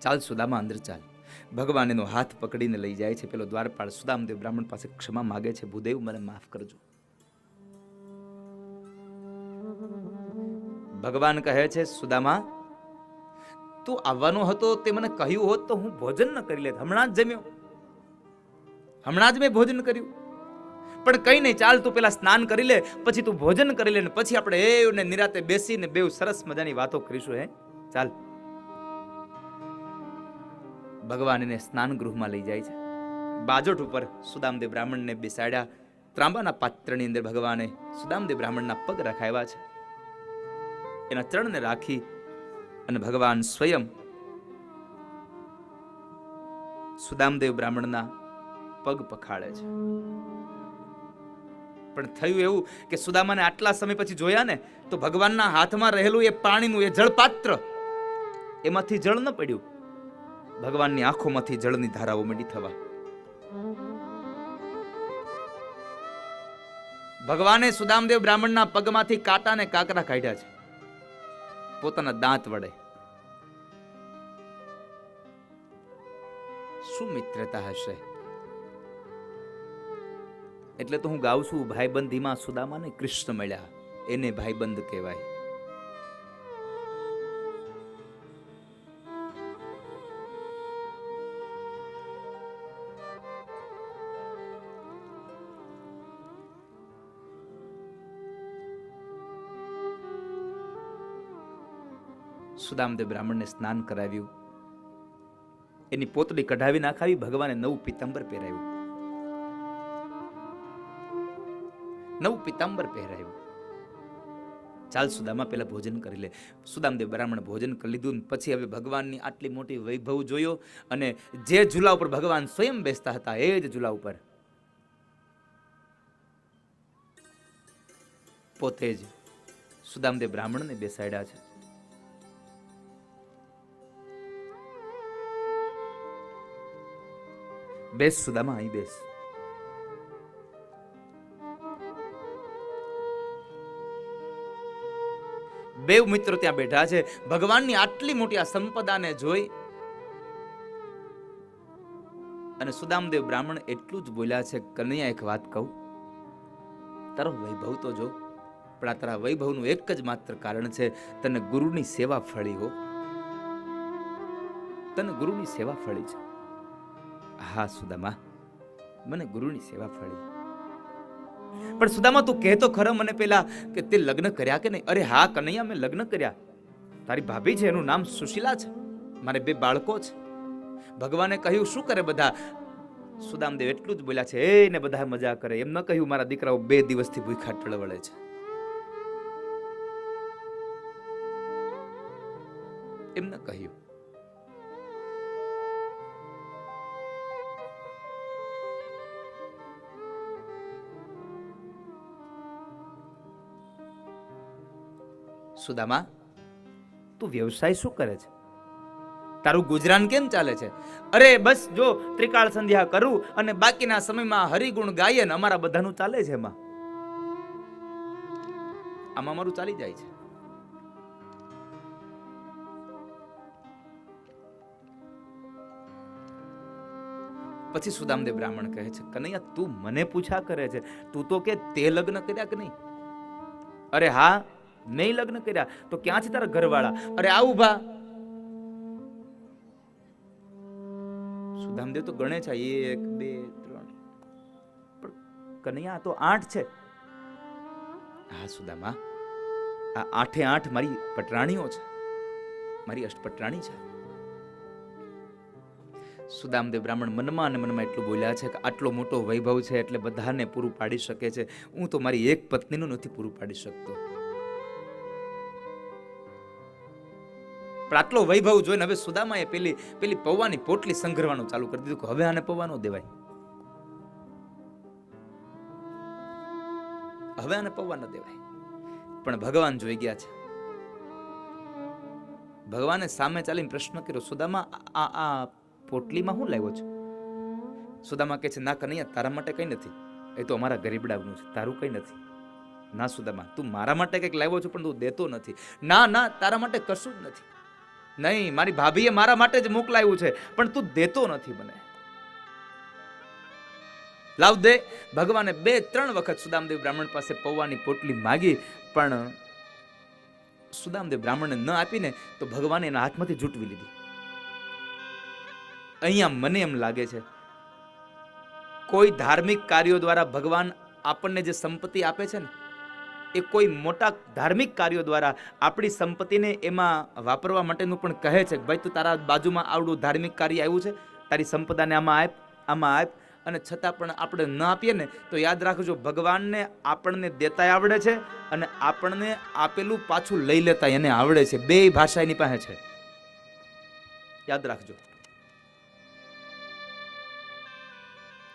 ચાલ સુદામા, અંદર ચાલ. ભગવાન એનો હાથ પકડીને લઈ જાય છે. પેલો દ્વારપાળ સુદામદેવ બ્રાહ્મણ પાસે ક્ષમા માગે છે, ભૂદેવ મને માફ કરજો. ભગવાન કહે છે, સુદામા તું આવવાનો હતો તે મને કહ્યું હોત તો હું ભોજન ન કરી લેત. હમણાં જ જમ્યો, હમણાં જ મેં ભોજન કર્યું. પણ કઈ નહીં, ચાલ તું પેલા સ્નાન કરી લે, પછી તું ભોજન કરી લે, પછી આપણે એને નિરાતે બેસીને બેવ સરસ મજાની વાતો કરીશું. હે ચાલ. ભગવાન એને સ્નાન ગૃહમાં લઈ જાય છે. બાજોટ ઉપર સુદામદેવ બ્રાહ્મણને બેસાડ્યા. ત્રાંબાના પાત્રની અંદર ભગવાને સુદામદેવ બ્રાહ્મણના પગ રખાવ્યા છે. એના ચરણને રાખી અને ભગવાન સ્વયં સુદામદેવ બ્રાહ્મણના પગ પખાડે છે. પણ થયું એવું કે સુદામાને આટલા સમય પછી જોયા ને, તો ભગવાનના હાથમાં રહેલું એ પાણીનું એ જળપાત્ર, એમાંથી જળ ન પડ્યું. ભગવાનની આંખોમાંથી જળની ધારાઓ મંડી થવા. ભગવાને સુદામદેવ બ્રાહ્મણના પગમાંથી કાંટા ને કાંકરા કાઢ્યા છે પોતાના દાંત વડે. શું મિત્રતા હશે! એટલે તો હું ગાઉં છું, ભાઈબંધીમાં સુદામાને કૃષ્ણ મળ્યા, એને ભાઈબંધ કહેવાય. સુદામદેવ બ્રાહ્મણને સ્નાન કરાવ્યું, એની પોતળી કઢાવી નાખાવી. ભગવાને નવું પિતાંબર પહેરાવ્યું, નવું પિતાંબર પહેરાવ્યું. ચાલ સુદામા પેલા ભોજન કરી લે. સુદામદેવ બ્રાહ્મણ ભોજન કરી લીધું. પછી હવે ભગવાનની આટલી મોટી વૈભવ જોયો અને જે ઝૂલા ઉપર ભગવાન સ્વયં બેસતા હતા એ જ ઝૂલા ઉપર પોતે જ સુદામદેવ બ્રાહ્મણને બેસાડ્યા છે. બેસ સુદામા, અહીં બેસ. બેવ મિત્રો ત્યાં બેઠા છે. ભગવાનની આટલી મોટી આ સંપદાને જોઈ અને સુદામદેવ બ્રાહ્મણ એટલું જ બોલ્યા છે, કનૈયા એક વાત કહું, તારો વૈભવ તો જો, પણ આ તારા વૈભવનું એક જ માત્ર કારણ છે, તને ગુરુની સેવા ફળી હો, તને ગુરુની સેવા ફળી છે. હા સુદામા, મને ગુરુની સેવા ફળી. પણ સુદામા તું કહેતો ખરો મને પેલા કે તે લગ્ન કર્યા કે નહીં? અરે હા કનૈયા, મેં લગ્ન કર્યા. તારી ભાભી છે, એનું નામ સુશીલા છે, મારે 2 બાળકો છે. ભગવાને કહ્યું શું કરે બધા? સુદામદેવ એટલું જ બોલ્યા છે, એને બધા મજા કરે. એમ ન કહ્યું મારા દીકરાઓ 2 દિવસથી ભૂખા ટળવળે છે. એમ ન કહ્યું. સુદામા, તું વ્યવસાય શું કરે છે? તારું ગુજરાન કેમ ચાલે છે? અરે બસ જો ત્રિકાળ સંધ્યા કરું અને બાકીના સમયમાં હરિગુણ ગાયે ને અમારા બધાનું ચાલે છે. આમાં મારું ચાલી જાય છે. પછી સુદામદેવ બ્રાહ્મણ કહે છે, કનૈયા તું મને પૂછા કરે છે, તું તો કે તે લગ્ન કર્યા કે નહીં? અરે હા, મેં લગ્ન કર્યા. તો ક્યાં છે તારા ઘરવાળા? અરે આ ઉભા. સુદામદેવ તો ગણે છે, 1 2 3, પણ કનૈયા તો 8 છે. હા સુદામા, આ 8 8 મારી પટરાણીઓ છે, મારી અષ્ટપટરાણી છે. સુદામદેવ બ્રાહ્મણ મનમાં અને મનમાં એટલું બોલ્યા છે કે આટલો મોટો વૈભવ છે એટલે બધાને પૂરું પાડી શકે છે, હું તો મારી એક પત્નીનું નથી પૂરું પાડી શકતો. પણ આટલો વૈભવ જોઈને હવે સુદામાએ પેલી પૌવાની પોટલી સંઘરવાનું ચાલુ કરી દીધું કે હવે આને પૌવા ન દેવાય, હવે આને પૌવા ન દેવાય. પણ ભગવાન જોઈ ગયા છે. ભગવાને સામે ચાલીને પ્રશ્ન કર્યો, સુદામા આ પોટલીમાં શું લાવ્યો છો? સુદામા કહે છે, ના કનૈયા, તારા માટે કઈ નથી, એ તો અમારા ગરીબડાનું છે, તારું કઈ નથી. ના સુદામા, તું મારા માટે કઈક લાવ્યો છો પણ તું દેતો નથી. ના ના, તારા માટે કશું જ નથી. નહીં, મારી ભાભીએ મારા માટે જ મોકલાવ્યું છે પણ તું દેતો નથી મને. લાવ દે. ભગવાને 2-3 વખત સુદામદેવ બ્રાહ્મણ પાસે પૌવાની પોટલી માગી, પણ સુદામદેવ બ્રાહ્મણને ન આપીને તો ભગવાને એના હાથમાંથી ઝૂંટવી લીધી. અહીંયા મને એમ લાગે છે કોઈ ધાર્મિક કાર્યો દ્વારા ભગવાન આપણને જે સંપત્તિ આપે છે ને, એ કોઈ મોટા ધાર્મિક કાર્યો દ્વારા આપણી સંપત્તિને એમાં વાપરવા માટેનું પણ કહે છે કે ભાઈ તું તારા બાજુમાં આવડું ધાર્મિક કાર્ય આવ્યું છે, તારી સંપદાને આમાં આપ. અને છતાં પણ આપણે ન આપીએ ને તો યાદ રાખજો, ભગવાનને આપણને દેતા આવડે છે અને આપણને આપેલું પાછું લઈ લેતા એને આવડે છે. 2 ભાષા એની પાસે છે, યાદ રાખજો.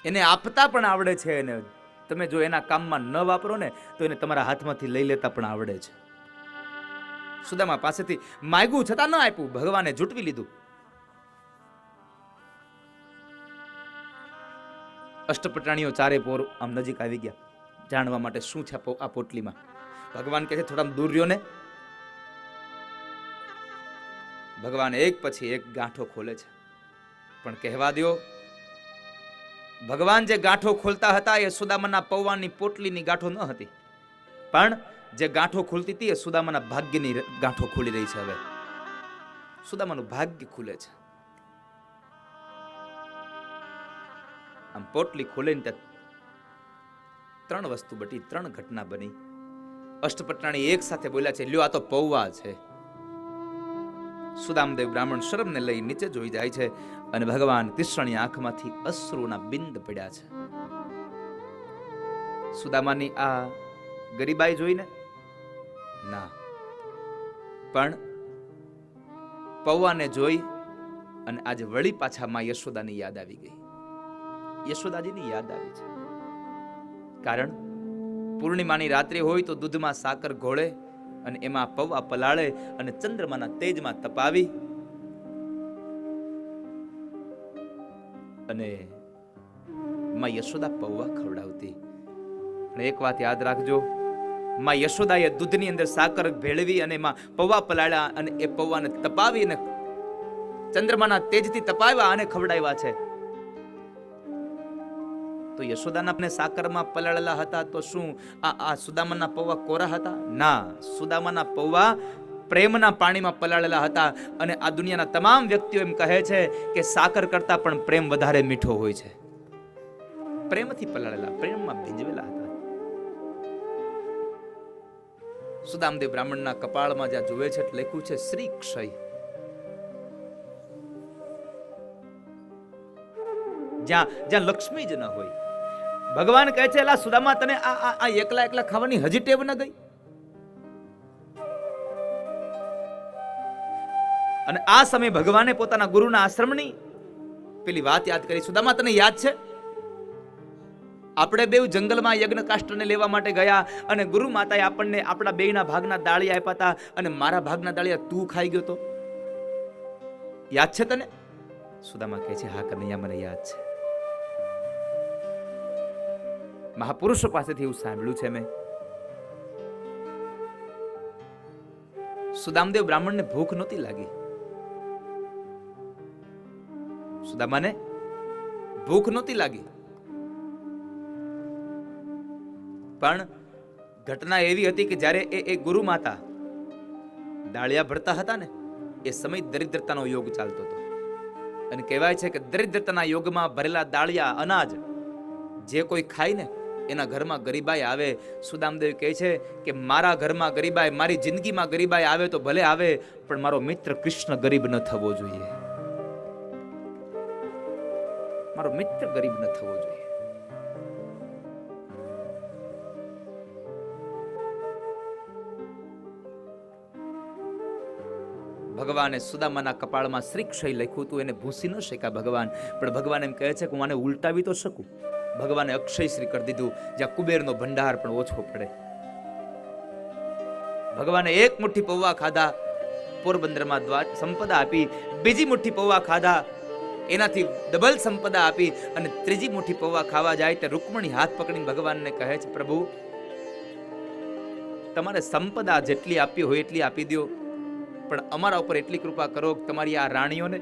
એને આપતા પણ આવડે છે, એને તમે જો એના કામમાં ન વાપરો ને તો એને તમારા હાથમાંથી લઈ લેતા પણ આવડે છે. સુદામા પાસેથી માગ્યું છતાં ન આપ્યું, ભગવાને ઝૂંટવી લીધું. અષ્ટપટાણીઓ 4 પોર આમ નજીક આવી ગયા જાણવા માટે શું છે આ પોટલીમાં. ભગવાન કહે છે થોડા દૂર રહ્યો ને. ભગવાન એક પછી એક ગાંઠો ખોલે છે, પણ કહેવા દો, ભગવાન જે ગાંઠો ખોલતા હતા એ સુદામાના પૌવાની પોટલીની ગાંઠો ન હતી, પણ જે ગાંઠો ખુલતી હતી એ સુદામાના ભાગ્યની ગાંઠો ખુલી રહી છે. હવે સુદામાનું ભાગ્ય ખુલે છે. આમ પોટલી ખોલે ને ત્યાં 3 વસ્તુ બટી, 3 ઘટના બની. અષ્ટપટરાણી એક સાથે બોલ્યા છે, લ્યો આ તો પૌવા છે. સુદામદેવ બ્રાહ્મણ શરમને લઈ નીચે જોઈ જાય છે અને ભગવાન કૃષ્ણની આંખમાંથી અશ્રુના બિંદ પડ્યા છે. સુદામાની આ ગરીબાઈ જોઈને ના, પણ પૌવાને જોઈ અને આજે વળી પાછા માં યશોદાની યાદ આવી ગઈ. યશોદાજીની યાદ આવી છે, કારણ પૂર્ણિમાની રાત્રિ હોય તો દૂધમાં સાકર ઘોળે અને એમાં પૌવા પલાળે અને ચંદ્રમાના તેજમાં તપાવી અને માં યશોદા પૌવા ખવડાવતી. અને એક વાત યાદ રાખજો, માં યશોદાએ દૂધની અંદર સાકર ભેળવી અને એમાં પૌવા પલાળ્યા અને એ પૌવાને તપાવી અને ચંદ્રમાના તેજથી તપાવ્યા અને ખવડાવ્યા છે. તો યશોદાના સાકરમાં પલાળેલા હતા તો શું આ સુદામાના પૌવા કોરા હતા? ના, સુદામાના પૌવા પ્રેમના પાણીમાં પલાળેલા હતા. અને આ દુનિયાના તમામ વ્યક્તિઓ એમ કહે છે કે સાકર કરતા પણ પ્રેમ વધારે મીઠો હોય છે. પ્રેમથી પલાળેલા, પ્રેમમાં ભીંજવેલા હતા. સુદામદેવ બ્રાહ્મણના કપાળમાં જ્યાં જોવે છે લખ્યું છે શ્રી ક્ષય. જ્યાં લક્ષ્મી જ ન હોય. ભગવાન કહે છે એલા સુદામા, તને આ એકલા એકલા ખાવાની હજી ટેવ ન ગઈ? અને આ સમયે ભગવાને પોતાના ગુરુના આશ્રમની પેલી વાત યાદ કરી. સુદામા, તને યાદ છે આપણે બેઉ જંગલમાં યજ્ઞ કાષ્ટને લેવા માટે ગયા અને ગુરુ માતાએ આપણને આપણા બેયના ભાગના દાળિયા આપ્યા હતા અને મારા ભાગના દાળિયા તું ખાઈ ગયો તો? યાદ છે તને? સુદામા કહે છે હા કનૈયા, મને યાદ છે. મહાપુરુષો પાસેથી એવું સાંભળ્યું છે મેં. સુદામદેવ બ્રાહ્મણને ભૂખ નહોતી લાગી. સુદામાને ભૂખ નહોતી લાગી, પણ ઘટના એવી હતી કે જ્યારે એ ગુરુ માતા દાળિયા ભરતા હતા ને એ સમય દરિદ્રતાનો યોગ ચાલતો હતો. અને કહેવાય છે કે દરિદ્રતાના યોગમાં ભરેલા દાળિયા અનાજ જે કોઈ ખાય ને એના ઘરમાં ગરીબાઈ આવે. સુદામદેવ કહે છે કે મારા ઘરમાં ગરીબાઈ, મારી જિંદગીમાં ગરીબાઈ આવે તો ભલે આવે, પણ મારો મિત્ર કૃષ્ણ ગરીબ ન થવો જોઈએ. મારો મિત્ર ગરીબ ન થવો જોઈએ. ભગવાને સુદામાના કપાળમાં શ્રીક્ષય લખ્યું હતું, એને ભૂસી ન શક્યા ભગવાન. પણ ભગવાન એમ કહે છે કે હું આને ઉલટાવી તો શકું. ભગવાને અક્ષય શ્રી કરી દીધું, જ્યાં કુબેરનો ભંડાર પણ ઓછો પડે. ભગવાને એક મુઠ્ઠી પૌવા ખાધા, પોરબંદરમાં સંપદા આપી. બીજી મુઠ્ઠી પૌવા ખાધા, એનાથી ડબલ સંપદા આપી. અને ત્રીજી મુઠ્ઠી પૌવા ખાવા જાય તે રૂકમણી હાથ પકડીને ભગવાનને કહે છે પ્રભુ, તમારે સંપદા જેટલી આપી હોય એટલી આપી દો, પણ અમારા ઉપર એટલી કૃપા કરો કે તમારી આ રાણીઓને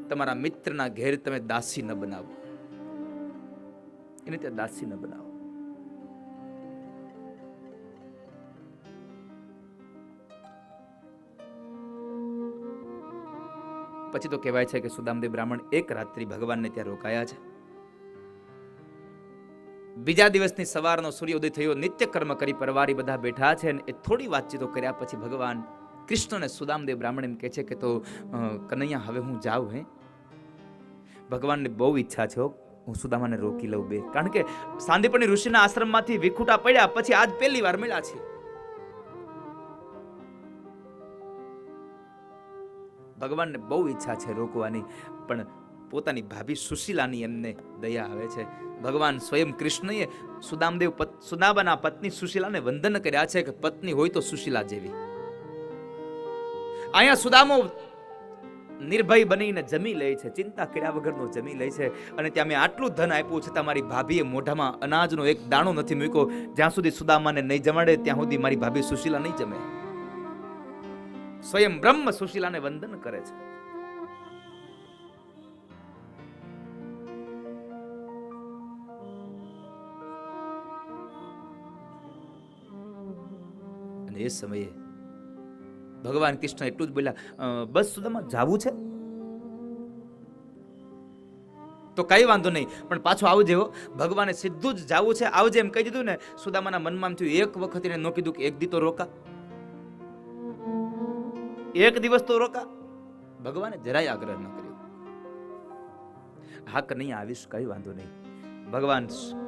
તમારા મિત્રના ઘેર તમે દાસી ન બનાવો. એને ત્યાં દાસી ન બનાવો. પછી તો કહેવાય છે કે સુદામદેવ બ્રાહ્મણ એક રાત્રિ ભગવાનને ત્યાં રોકાયા છે. બીજા દિવસની સવારનો સૂર્યોદય થયો, નિત્ય કર્મ કરી પરવારી બધા બેઠા છે અને એ થોડી વાતચીતો કર્યા પછી ભગવાન કૃષ્ણને સુદામદેવ બ્રાહ્મણ એમ કહે છે કે તો કનૈયા હવે હું જાઉં. હે ભગવાનને બહુ ઈચ્છા છે હું સુદામાને રોકી લઉં બે, કારણ કે સાંદીપની ઋષિના આશ્રમમાંથી વિખૂટા પડ્યા પછી આજ પહેલી વાર મળ્યા છે. ભગવાનને બહુ ઈચ્છા છે રોકવાની, પણ પોતાની ભાભી સુશીલાની એમને દયા આવે છે. ભગવાન સ્વયં કૃષ્ણએ સુદામાના પત્ની સુશીલાને વંદન કર્યા છે કે પત્ની હોય તો સુશીલા જેવી. અહીંયા સુદામો નિર્ભય બનીને જમી લે છે, ચિંતા કર્યા વગરનો જમી લે છે. અને ત્યાં મેં આટલું ધન આપ્યું છતાં મારી ભાભીએ મોઢામાં અનાજનો એક દાણો નથી મૂક્યો. જ્યાં સુધી સુદામાને નહીં જમાડે ત્યાં સુધી મારી ભાભી સુશીલા નહીં જમે. સ્વયં બ્રહ્મ સુશીલાને વંદન કરે છે. અને એ સમયે ભગવાન કૃષ્ણ એટલું જ બોલ્યા, બસ સુદામા જાવું છે તો કઈ વાંધો નહીં, પણ પાછો આવજે હો. ભગવાને સીધું જ જાવું છે આવજે એમ કહી દીધું ને. સુદામાના મનમાં થયું એક વખત એને ન કીધું કે એક દી તો રોકા, એક દિવસ તો રોકા. ભગવાને જરાય આગ્રહ ન કર્યો. હા નહીં આવીશ, કઈ વાંધો નહીં. ભગવાન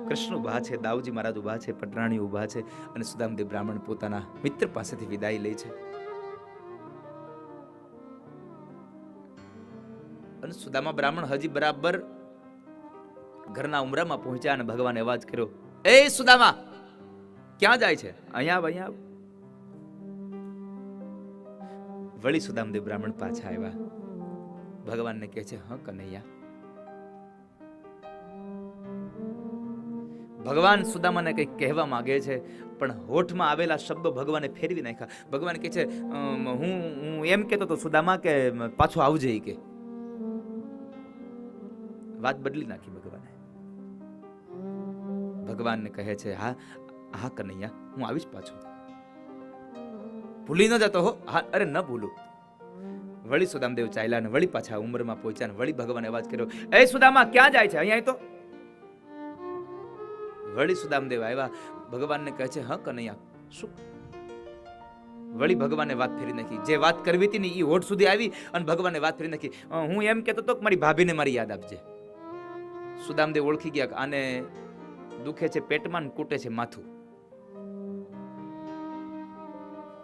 કૃષ્ણ ઉભા છે, દાઉજી મહારાજ ઉભા છે, પટરાણી ઉભા છે અને સુદામદેવ બ્રાહ્મણ પોતાના મિત્ર પાસેથી વિદાય લે છે. અને સુદામા બ્રાહ્મણ હજી બરાબર ઘરના ઉમરામાં પહોંચ્યા અને ભગવાને અવાજ કર્યો, એ સુદામા ક્યાં જાય છે? અહીંયા આવ, અહીંયા આવ. વળી સુદામદેવ બ્રાહ્મણ પાછા આવ્યા. ભગવાનને કહે છે, હા કનૈયા. ભગવાન સુદામાને કંઈક કહેવા માંગે છે, પણ હોઠમાં આવેલા શબ્દો ભગવાને ફેરવી નાખ્યા. ભગવાન કહે છે, હું એમ કહેતો તો સુદામા કે પાછો આવજે. કે વાત બદલી નાખી ભગવાને. ભગવાનને કહે છે, હા હા કનૈયા, હું આવીશ પાછો. ભૂલી ન જતો હો. હા, અરે ન ભૂલું. વળી સુદામદેવ ચાલ્યા ને વળી પાછા ઉંમરમાં પહોંચ્યા ને વળી ભગવાને અવાજ કર્યો, એ સુદામા ક્યાં જાય છે? અહીંયા તો. વળી સુદામદેવ આવ્યા. ભગવાનને કહે છે, હા કનૈયા. શું? વળી ભગવાને વાત ફેરી નાખી. જે વાત કરવી હતી ને એ હોઠ સુધી આવી અને ભગવાને વાત ફેરી નાખી. હું એમ કહેતો હતો કે મારી ભાભીને મારી યાદ આપજે. સુદામદેવ ઓળખી ગયા કે આને દુખે છે પેટમાં ને કૂટે છે માથું.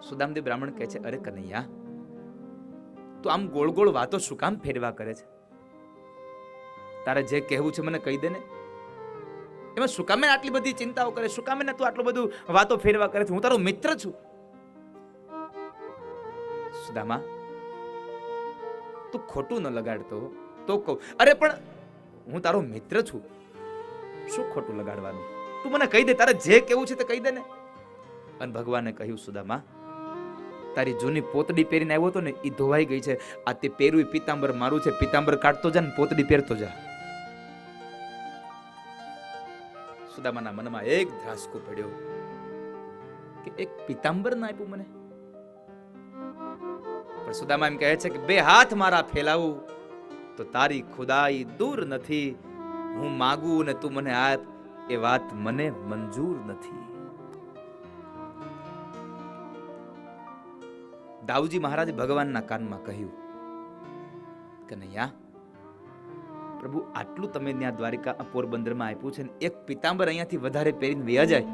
સુદામદેવ બ્રાહ્મણ કહે છે, અરે કનૈયા, તું આમ ગોળ ગોળ વાતો શું કામ ફેરવા કરે છે? તારે જે કહેવું છે મને કહી દે ને. એમાં શું કામે આટલી બધી ચિંતાઓ કરે? શું કામે તું આટલું બધું વાતો ફેરવા કરે છે? હું તારો મિત્ર છું. સુદામા, તું ખોટું ન લગાડતો તો કહું. અરે પણ હું તારો મિત્ર છું, શું ખોટું લગાડવાનું? તું મને કહી દે, તારે જે કેવું છે તે કહી દે ને. અને ભગવાને કહ્યું, સુદામા, તારી જૂની પોતડી પહેરીને આવ્યો હતો ને એ ધોવાઈ ગઈ છે. આ તે પહેર્યું પીતાંબર મારું છે. પીતાંબર કાઢતો જા ને પોતડી પહેરતો જા. સુદામાના મનમાં એક ધ્રાસકો પડ્યો કે એક પીતાંબર ના આપ્યું મને. પણ સુદામા એમ કહે છે કે બે હાથ મારા ફેલાવું તો તારી ખુદાઈ દૂર નથી. હું માગું ને તું મને આપ એ વાત મને મંજૂર નથી. દાઉજી મહારાજે ભગવાનના કાનમાં કહ્યું, કનૈયા, પ્રભુ આટલું તમે ત્યાં દ્વારિકા પોરબંદરમાં આપ્યું છે ને એક પીતાંબર અહીંયાથી વધારે પહેરીને વયા જાય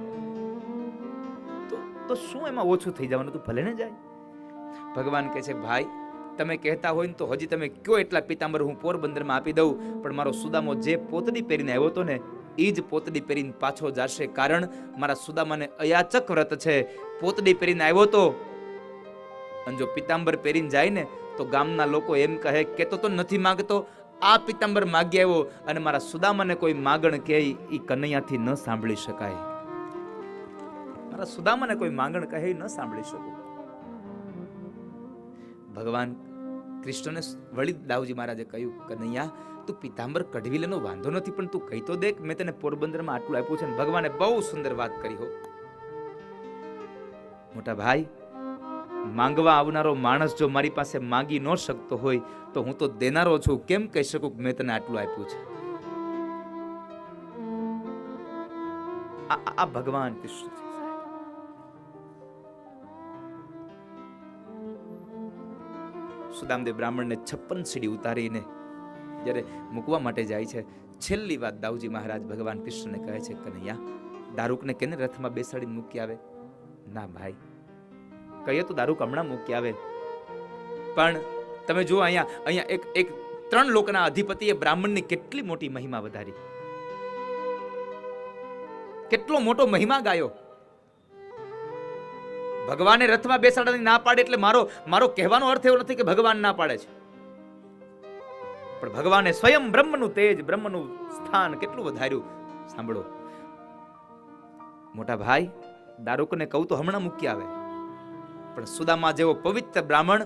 તો શું એમાં ઓછું થઈ જવાનું? તું ભલે ને જાય. ભગવાન કહે છે, ભાઈ તમે કહેતા હોય ને તો હજી તમે કયો એટલા પીતાંબર હું પોરબંદરમાં આપી દઉં, પણ મારો સુદામો જે પોતડી પહેરીને આવ્યો હતો ને એ જ પોતડી પહેરીને પાછો જશે. કારણ મારા સુદામાને અયાચક વ્રત છે. પોતડી પહેરીને આવ્યો તો અને જો પીતાંબર પહેરીને જાય ને તો ગામના લોકો એમ કહે કે તો નથી માંગતો, આ પીતાંબર માગી આવ્યો. અને મારા સુદામાને કોઈ માગણ કહે એ કનૈયાથી ન સાંભળી શકાય. મારા સુદામાને કોઈ માગણ કહે ન સાંભળી શકું. ભગવાન કૃષ્ણને વળી દાઉજી મહારાજે કહ્યું, કનૈયા, તું પીતાંબર કઢવી લેનો વાંધો નથી, પણ તું કહી તો દે કે મેં તને પોરબંદરમાં આટલું આપ્યું છે. ભગવાને બહુ સુંદર વાત કરી હો. મોટા ભાઈ, માંગવા આવનારો માણસ જો મારી પાસે માંગી ન શકતો હોય તો હું તો દેનારો છું. કેમ કહી શકું કે મેં તને આટલું આપ્યું છે? આ ભગવાન કૃષ્ણ છે. સુદામદેવ બ્રાહ્મણને 56 સીડી ઉતારીને જ્યારે મૂકવા માટે જાય છે, છેલ્લી વાત દાઉજી મહારાજ ભગવાન કૃષ્ણને કહે છે, કનૈયા, દારૂકને કેને રથમાં બેસાડીને મૂકી આવે? ના ભાઈ, કહીએ તો દારૂક હમણાં મૂકી આવે. પણ તમે જુઓ અહીંયા એક 3 લોકના અધિપતિએ બ્રાહ્મણની કેટલી મોટી મહિમા વધારી, કેટલો મોટો મહિમા ગાયો. ભગવાને રથમાં બેસાડવાની ના પાડે એટલે મારો કહેવાનો અર્થ એવો નથી કે ભગવાન ના પાડે છે, પણ ભગવાને સ્વયં બ્રહ્મનું તેજ, બ્રહ્મનું સ્થાન કેટલું વધાર્યું. સાંભળો મોટા ભાઈ, દારૂકને કહું તો હમણાં મૂકી આવે, પણ સુદામા જેવો પવિત્ર બ્રાહ્મણ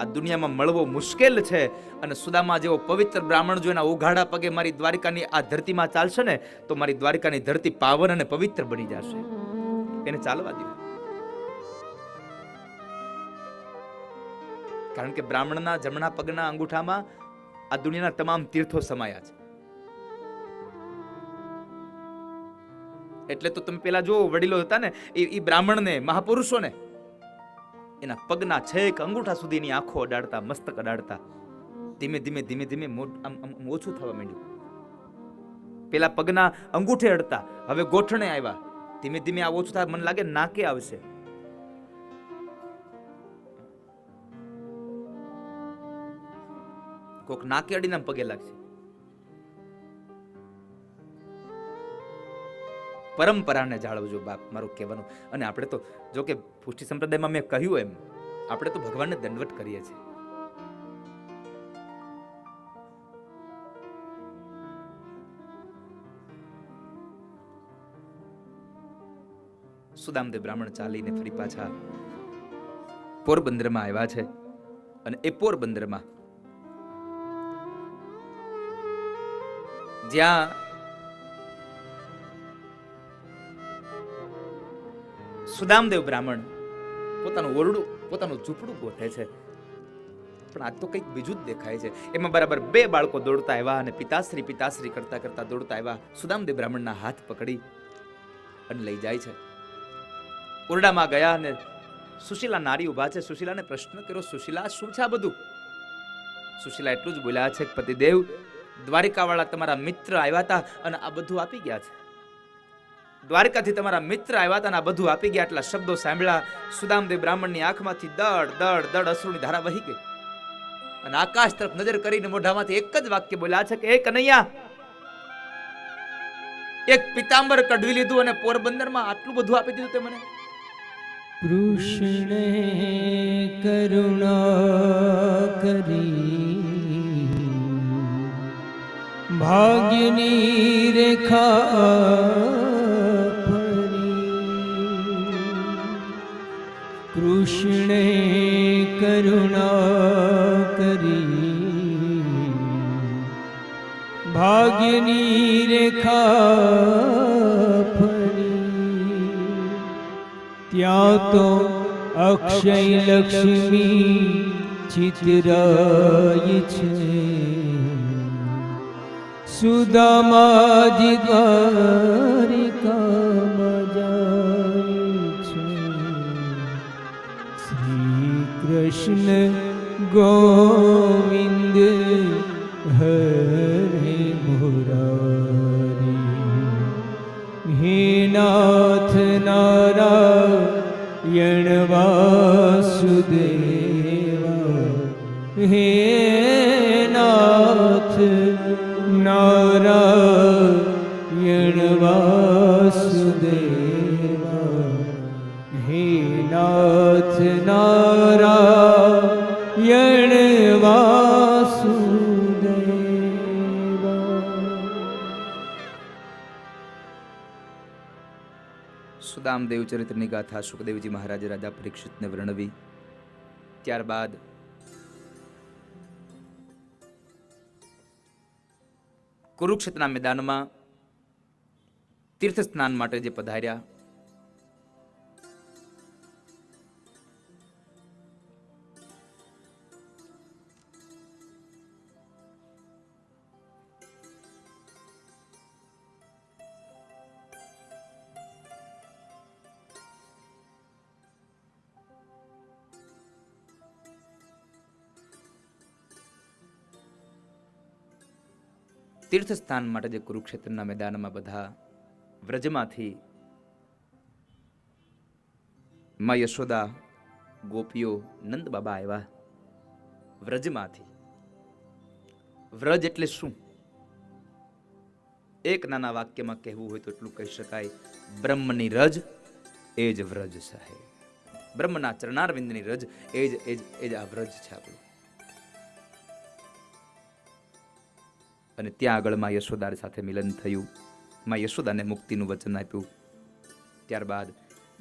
આ દુનિયામાં મળવો મુશ્કેલ છે. અને સુદામા જેવો પવિત્ર બ્રાહ્મણ જો એના ઉઘાડા પગે મારી દ્વારિકાની આ ધરતીમાં ચાલશે ને તો મારી દ્વારિકાની ધરતી પાવન અને પવિત્ર બની જશે. એને ચાલવા દો. કારણ કે બ્રાહ્મણના જમણા પગના અંગૂઠામાં આ દુનિયાના તમામ તીર્થો સમાયા છે. એટલે તો તમે પેલા જો વડીલો હતા ને એ બ્રાહ્મણને, મહાપુરુષોને એના પગના છેક અંગૂઠા સુધીની આંખો અડાડતા, મસ્તક અડાડતા. ધીમે ધીમે ધીમે ધીમે ઓછું થવા માંડ્યું. પેલા પગના અંગૂઠે અડતા, હવે ગોઠણે આવ્યા. ધીમે ધીમે આ ઓછું થાય. મને લાગે નાકે આવશે. કોક નાકે અડીને પગે લાગશે. પરંપરાને જાળવજો બાપ, મારું કહેવાનું. અને આપણે તો જો કે પુષ્ટિ સંપ્રદાયમાં મેં કહ્યું એમ, આપણે તો ભગવાનને દંડવત કરીએ છીએ. સુદામદેવ બ્રાહ્મણ ચાલીને ફરી પાછા પોરબંદરમાં આવ્યા છે. અને એ પોરબંદરમાં જ્યાં સુદામદેવ બ્રાહ્મણ પોતાનું ઓરડું, પોતાનું ઝૂંપડું ગોઠે છે. પણ આજ તો કંઈક બીજું જ દેખાય છે. એમાં બરાબર 2 બાળકો દોડતા આવ્યા અને પિતાશ્રી પિતાશ્રી કરતા કરતા દોડતા આવ્યા. સુદામદેવ બ્રાહ્મણના હાથ પકડી અને લઈ જાય છે. ઓરડામાં ગયા અને સુશીલા નારી ઉભા છે. સુશીલાને પ્રશ્ન કર્યો, સુશીલા શું છે આ બધું? સુશીલા એટલું જ બોલ્યા છે, પતિદેવ, દ્વારિકા વાળા તમારા મિત્ર આવ્યા હતા અને આ બધું આપી ગયા છે. દ્વારકાથી તમારા મિત્ર આવ્યા હતા અને આ બધું આપી ગયા. એટલા શબ્દો સાંભળ્યા સુદામદેવ બ્રાહ્મણની આંખમાંથી દડ દડ દડ અશ્રુની ધારા વહી ગઈ. અને આકાશ તરફ નજર કરીને મોઢામાંથી એક જ વાક્ય બોલ્યા છે કે હે કનૈયા, એક પિતાંબર કઢવી લીધું અને પોરબંદરમાં આટલું બધું આપી દીધું તે મને. કૃષ્ણે કરુણા કરી ભાગ્યની રેખા ફરી. કૃષ્ણે કરુણા કરી ભાગ્યની રેખા ત્યાં તો અક્ષય લક્ષ્મી ચિતરાય છે. સુદામાજી દ્વારિકામાં જાય છે. શ્રી કૃષ્ણ ગોવિંદ હરે મુરારી. હે નાથ નારાયણ વાસુદેવા. હે નાથ નારાયણ વાસુદેવા. હે નાથ નારાયણ વાસુદેવા. સુદામદેવ ચરિત્રની ગાથા સુખદેવજી મહારાજે રાજા પરીક્ષિતને વર્ણવી. ત્યારબાદ કુરુક્ષેત્રના મેદાનમાં તીર્થ સ્નાન માટે જે પધાર્યા, તીર્થ સ્થાન માટે જે કુરુક્ષેત્રના મેદાનમાં બધા વ્રજમાંથી માં યશોદા, ગોપીઓ, નંદ બાબા આવ્યા. વ્રજમાંથી. વ્રજ એટલે શું? એક નાના વાક્યમાં કહેવું હોય તો એટલું કહી શકાય, બ્રહ્મની રજ એ જ વ્રજ સાહેબ. બ્રહ્મના ચરણારવિંદની રજ એ જ આ વ્રજ છે આપણું. અને ત્યાં આગળ માં યશોદા સાથે મિલન થયું. માં યશોદાને મુક્તિનું વચન આપ્યું. ત્યારબાદ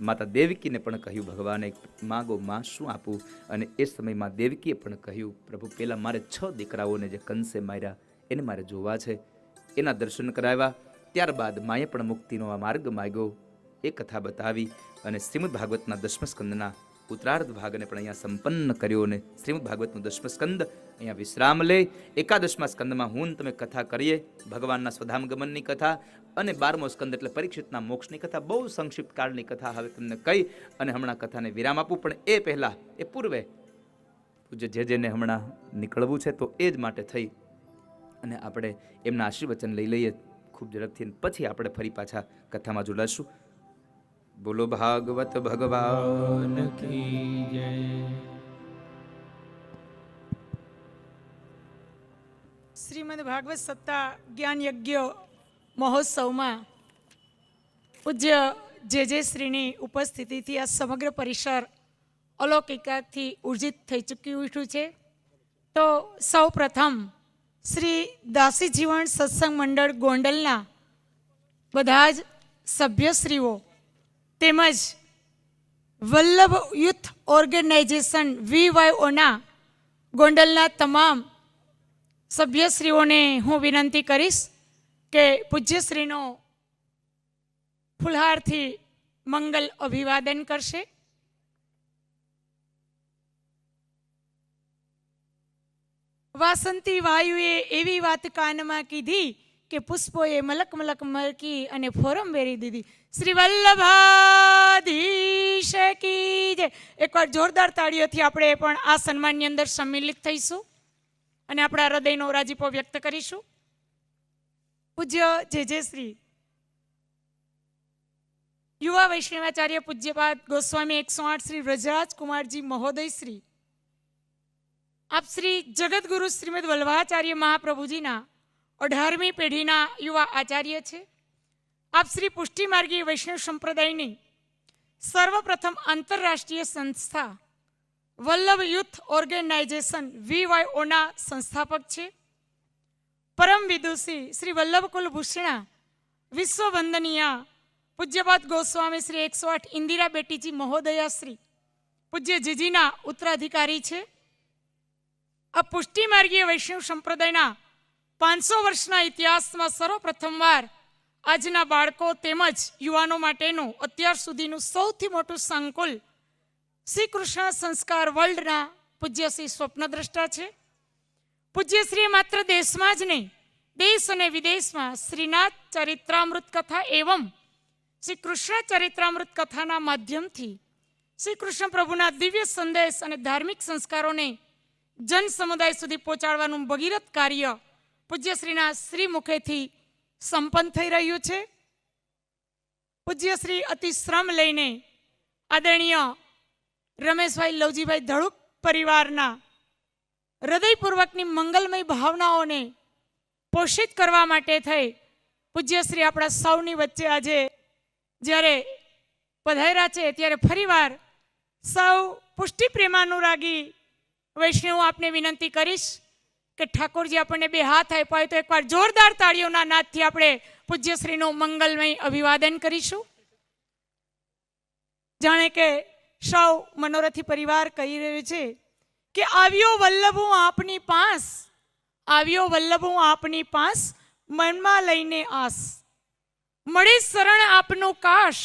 માતા દેવકીને પણ કહ્યું, ભગવાને માગો, માં શું આપું? અને એ સમયમાં દેવકીએ પણ કહ્યું, પ્રભુ પેલા મારે 6 દીકરાઓને જે કંસે માર્યા એને મારે જોવા છે. એના દર્શન કરાવ્યા. ત્યારબાદ માએ પણ મુક્તિનો આ માર્ગ માગ્યો. એ કથા બતાવી અને શ્રીમદ ભાગવતના 10મ સ્કંદના ઉત્તરાર્ધ ભાગને પણ અહીંયા સંપન્ન કર્યો. અને શ્રીમદ ભાગવતનું 10મ સ્કંદ અહીંયા વિશ્રામ લે. 11મા સ્કંદમાં હું તમે કથા કરીએ ભગવાનના સ્વધામગમનની કથા, અને 12મો સ્કંદ એટલે પરીક્ષિતના મોક્ષની કથા. બહુ સંક્ષિપ્ત કાળની કથા હવે તમને કહી અને હમણાં કથાને વિરામ આપું. પણ એ પહેલા, એ પૂર્વે પૂજ્ય જેને હમણાં નીકળવું છે તો એ જ માટે થઈ અને આપણે એમના આશીર્વચન લઈ લઈએ ખૂબ ઝડપથી. પછી આપણે ફરી પાછા કથામાં જોડાશું. બોલો ભાગવત ભગવાન કી જય. શ્રીમદ ભાગવત સત્તા જ્ઞાન યજ્ઞ મહોત્સવમાં પૂજ્ય જે શ્રીની ઉપસ્થિતિથી આ સમગ્ર પરિસર અલૌકિકતાથી ઉર્જિત થઈ ચૂક્યું છે. તો સૌ પ્રથમ શ્રી દાસી જીવન સત્સંગ મંડળ ગોંડલના બધા જ સભ્યશ્રીઓ તેમજ વલ્લભ યુથ ઓર્ગેનાઇઝેશન VYOના ગોંડલના તમામ સભ્યશ્રીઓને હું વિનંતી કરીશ કે પૂજ્યશ્રીનો ફુલહારથી મંગલ અભિવાદન કરશે. વાસંતી વાયુએ એવી વાત કાનમાં કીધી કે પુષ્પોએ મલક મલક મલકી અને ફોરમ વેરી દીધી. શ્રી વલ્લભાધીશ કી જય. એકવાર જોરદાર તાળીઓથી આપણે પણ આ સન્માનની અંદર સંમિલિત થઈશું અને આપણા હૃદયનો રાજીપો વ્યક્ત કરીશું. પૂજ્ય જે શ્રી યુવા વૈષ્ણવાચાર્ય પૂજ્યપાદ ગોસ્વામી 108 શ્રી વ્રજરાજ કુમારજી મહોદય શ્રી, આપ શ્રી જગતગુરુ શ્રીમદ વલ્લભાચાર્ય મહાપ્રભુજીના 18મી પેઢીના યુવા આચાર્ય છે. આપ શ્રી પુષ્ટિમાર્ગી વૈષ્ણવ સંપ્રદાયની સર્વપ્રથમ આંતરરાષ્ટ્રીય સંસ્થા વલ્લભ યુથ ઓર્ગેનાઇઝેશન VYOના સંસ્થાપક છે. પરમ વિદુષી શ્રી વલ્લભ કુલભૂષણા વિશ્વવંદનીય પૂજ્યપાદ ગોસ્વામી શ્રી 108 ઇન્દિરા બેટીજી મહોદયા શ્રી પૂજ્ય જીજીના ઉત્તરાધિકારી છે. આ પુષ્ટિમાર્ગીય વૈષ્ણવ સંપ્રદાયના 500 વર્ષના ઇતિહાસમાં સર્વપ્રથમવાર આજના બાળકો તેમજ યુવાનો માટેનું અત્યાર સુધીનું સૌથી મોટું સંકુલ શ્રી કૃષ્ણ સંસ્કાર વર્લ્ડના પૂજ્યશ્રી સ્વપ્નદ્રષ્ટા છે. પૂજ્યશ્રીએ માત્ર દેશમાં જ નહીં, દેશ અને વિદેશમાં શ્રીનાથ ચરિત્રામૃત કથા એવં શ્રી કૃષ્ણ ચરિત્રામૃત કથાના માધ્યમથી શ્રી કૃષ્ણ પ્રભુના દિવ્ય સંદેશ અને ધાર્મિક સંસ્કારોને જન સમુદાય સુધી પહોંચાડવાનું ભગીરથ કાર્ય પૂજ્યશ્રીના શ્રી મુખેથી સંપન્ન થઈ રહ્યું છે. પૂજ્યશ્રી અતિ શ્રમ લઈને આદરણીય રમેશભાઈ લવજીભાઈ ધડુક પરિવારના હૃદયપૂર્વકની મંગલમય ભાવનાઓને પોષિત કરવા માટે થઈ પૂજ્યશ્રી આપણા સૌની વચ્ચે આજે જ્યારે પધાર્યા છે ત્યારે ફરીવાર સૌ પુષ્ટિ પ્રેમાનુરાગી વૈષ્ણવ આપને વિનંતી કરીશ કે ઠાકોરજી આપણને 2 હાથ આપ્યા તો એકવાર જોરદાર તાળીઓના નાદથી આપણે પૂજ્યશ્રીનું મંગલમય અભિવાદન કરીશું. જાણે કે સૌ મનોરથી પરિવાર કહી રહ્યો છે કે આવ્યો વલ્લભ હું આપની પાસ, આવ્યો વલ્લભ હું આપની પાસ, મનમાં લઈને આસ, મળે શરણ આપનું કાશ,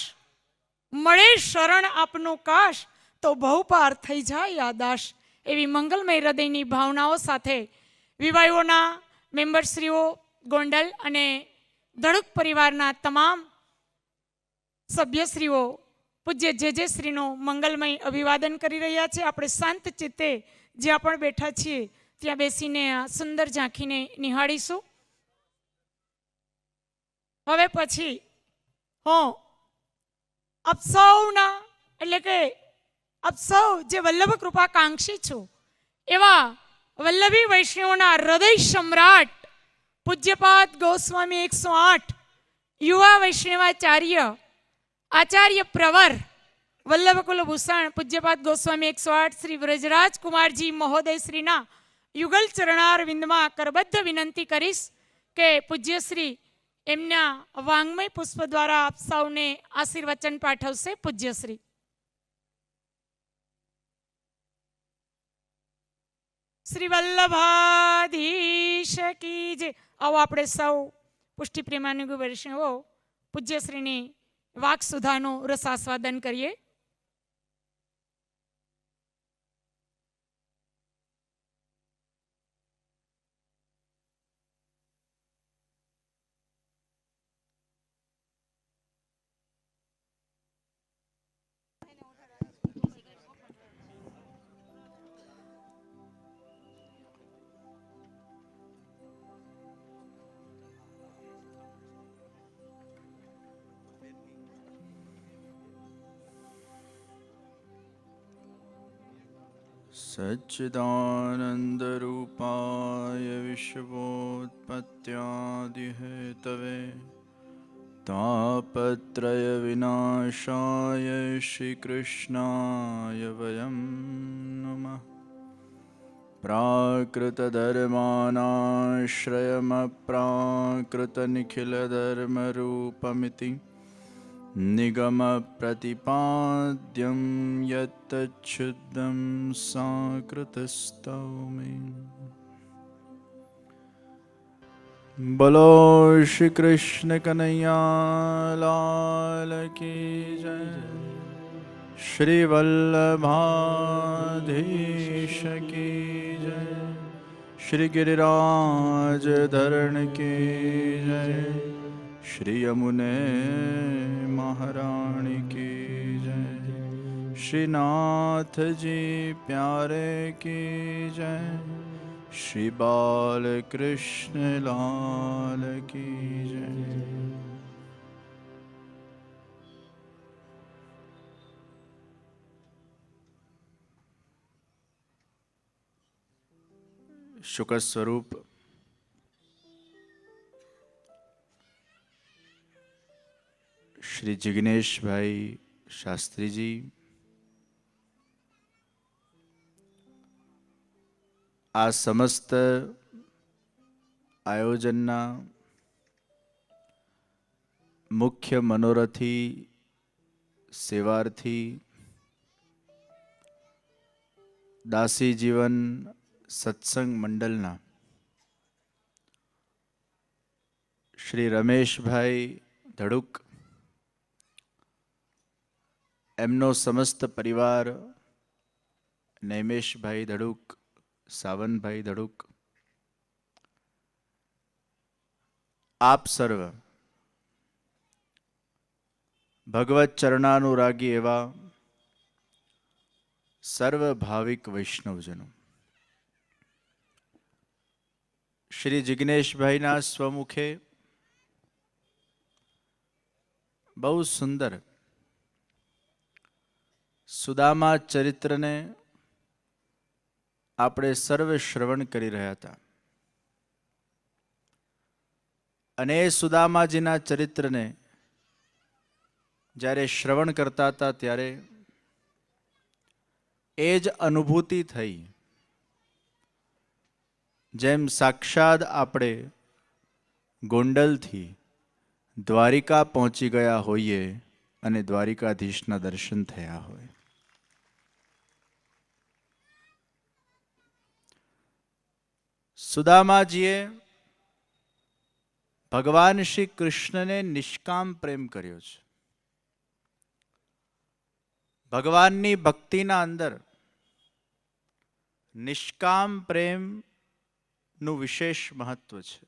મળે શરણ આપનું કાશ, તો બહુપાર થઈ જાય આદાશ. એવી મંગલમય હૃદયની ભાવનાઓ સાથે VYOના મેમ્બરશ્રીઓ ગોંડલ અને ધડુક પરિવારના તમામ સભ્યશ્રીઓ પૂજ્ય જે શ્રીનો મંગલમય અભિવાદન કરી રહ્યા છે. આપણે શાંત ચિત્તે જ્યાં પણ બેઠા છીએ ત્યાં બેસીને આ સુંદર ઝાંખીને નિહાળીશું. હવે પછી હું આપ સૌના એટલે કે આપ સૌ જે વલ્લભ કૃપાકાંક્ષી છો એવા વલ્લભી વૈષ્ણવોના હૃદય સમ્રાટ પૂજ્યપાદ ગોસ્વામી 108 યુવા વૈષ્ણવાચાર્ય આચાર્ય પ્રવર વલ્લભ કુલભૂષણ પૂજ્યપાદ ગોસ્વામી 108 શ્રી વ્રજરાજ કુમારજી મહોદય શ્રીના યુગલ ચરણાર વિંદમાં કરબદ્ધ વિનંતી કરીશ કે પૂજ્યશ્રી એમના વાંગમય પુષ્પ દ્વારા આપ સૌને આશીર્વચન પાઠવશે. પૂજ્યશ્રી. શ્રી વલ્લભાધીશ કી જય. આવો આપણે સૌ પુષ્ટિ પ્રેમાનુગુ વૈષ્ણવો પૂજ્યશ્રીની વાક સુધાનું રસાસ્વાદન કરીએ. सच्चिदानन्दरूपाय विश्वोत्पत्त्यादिहेतवे तापत्रय विनाशाय श्रीकृष्णाय वयं नमः। प्राकृतधर्मानाश्रयमप्राकृतनिखिलधर्मरूपमिति निगमप्रतिपाद्यं यत्तच्छुद्धं साकृतस्तौमे। बोलो श्री कृष्ण कन्हैया लाल की जय। श्री वल्लभाधीश की जय। श्री गिरिराज धरण की जय। श्री यमुने महारानी की जय। श्री नाथ जी प्यारे की जय। श्री बाल कृष्ण लाल की जय। शुक स्वरूप श्री जिग्नेश भाई शास्त्री जी, આ સમસ્ત આયોજનના મુખ્ય મનોરથી, સેવાર્થી, દાસી જીવન સત્સંગ મંડળના શ્રી રમેશભાઈ ધડુક, એમનો સમસ્ત પરિવાર, નૈમેશભાઈ ધડુક, સાવનભાઈ ધડુક, આપ સર્વ ભગવત ચરણાનુરાગી એવા સર્વ ભાવિક વૈષ્ણવજનો, શ્રી જિગ્નેશભાઈના સ્વમુખે બહુ સુંદર સુદામા ચરિત્રને આપણે સર્વ શ્રવણ કરી રહ્યા હતા અને સુદામાજીના ચરિત્રને જ્યારે શ્રવણ કરતા હતા ત્યારે એ જ અનુભૂતિ થઈ જેમ સાક્ષાત આપણે ગોંડલથી દ્વારિકા પહોંચી ગયા હોઈએ અને દ્વારિકાધીશના દર્શન થયા હોય. સુદામાજીએ ભગવાન શ્રી કૃષ્ણને નિષ્કામ પ્રેમ કર્યો છે. ભગવાનની ભક્તિના અંદર નિષ્કામ પ્રેમનું વિશેષ મહત્વ છે.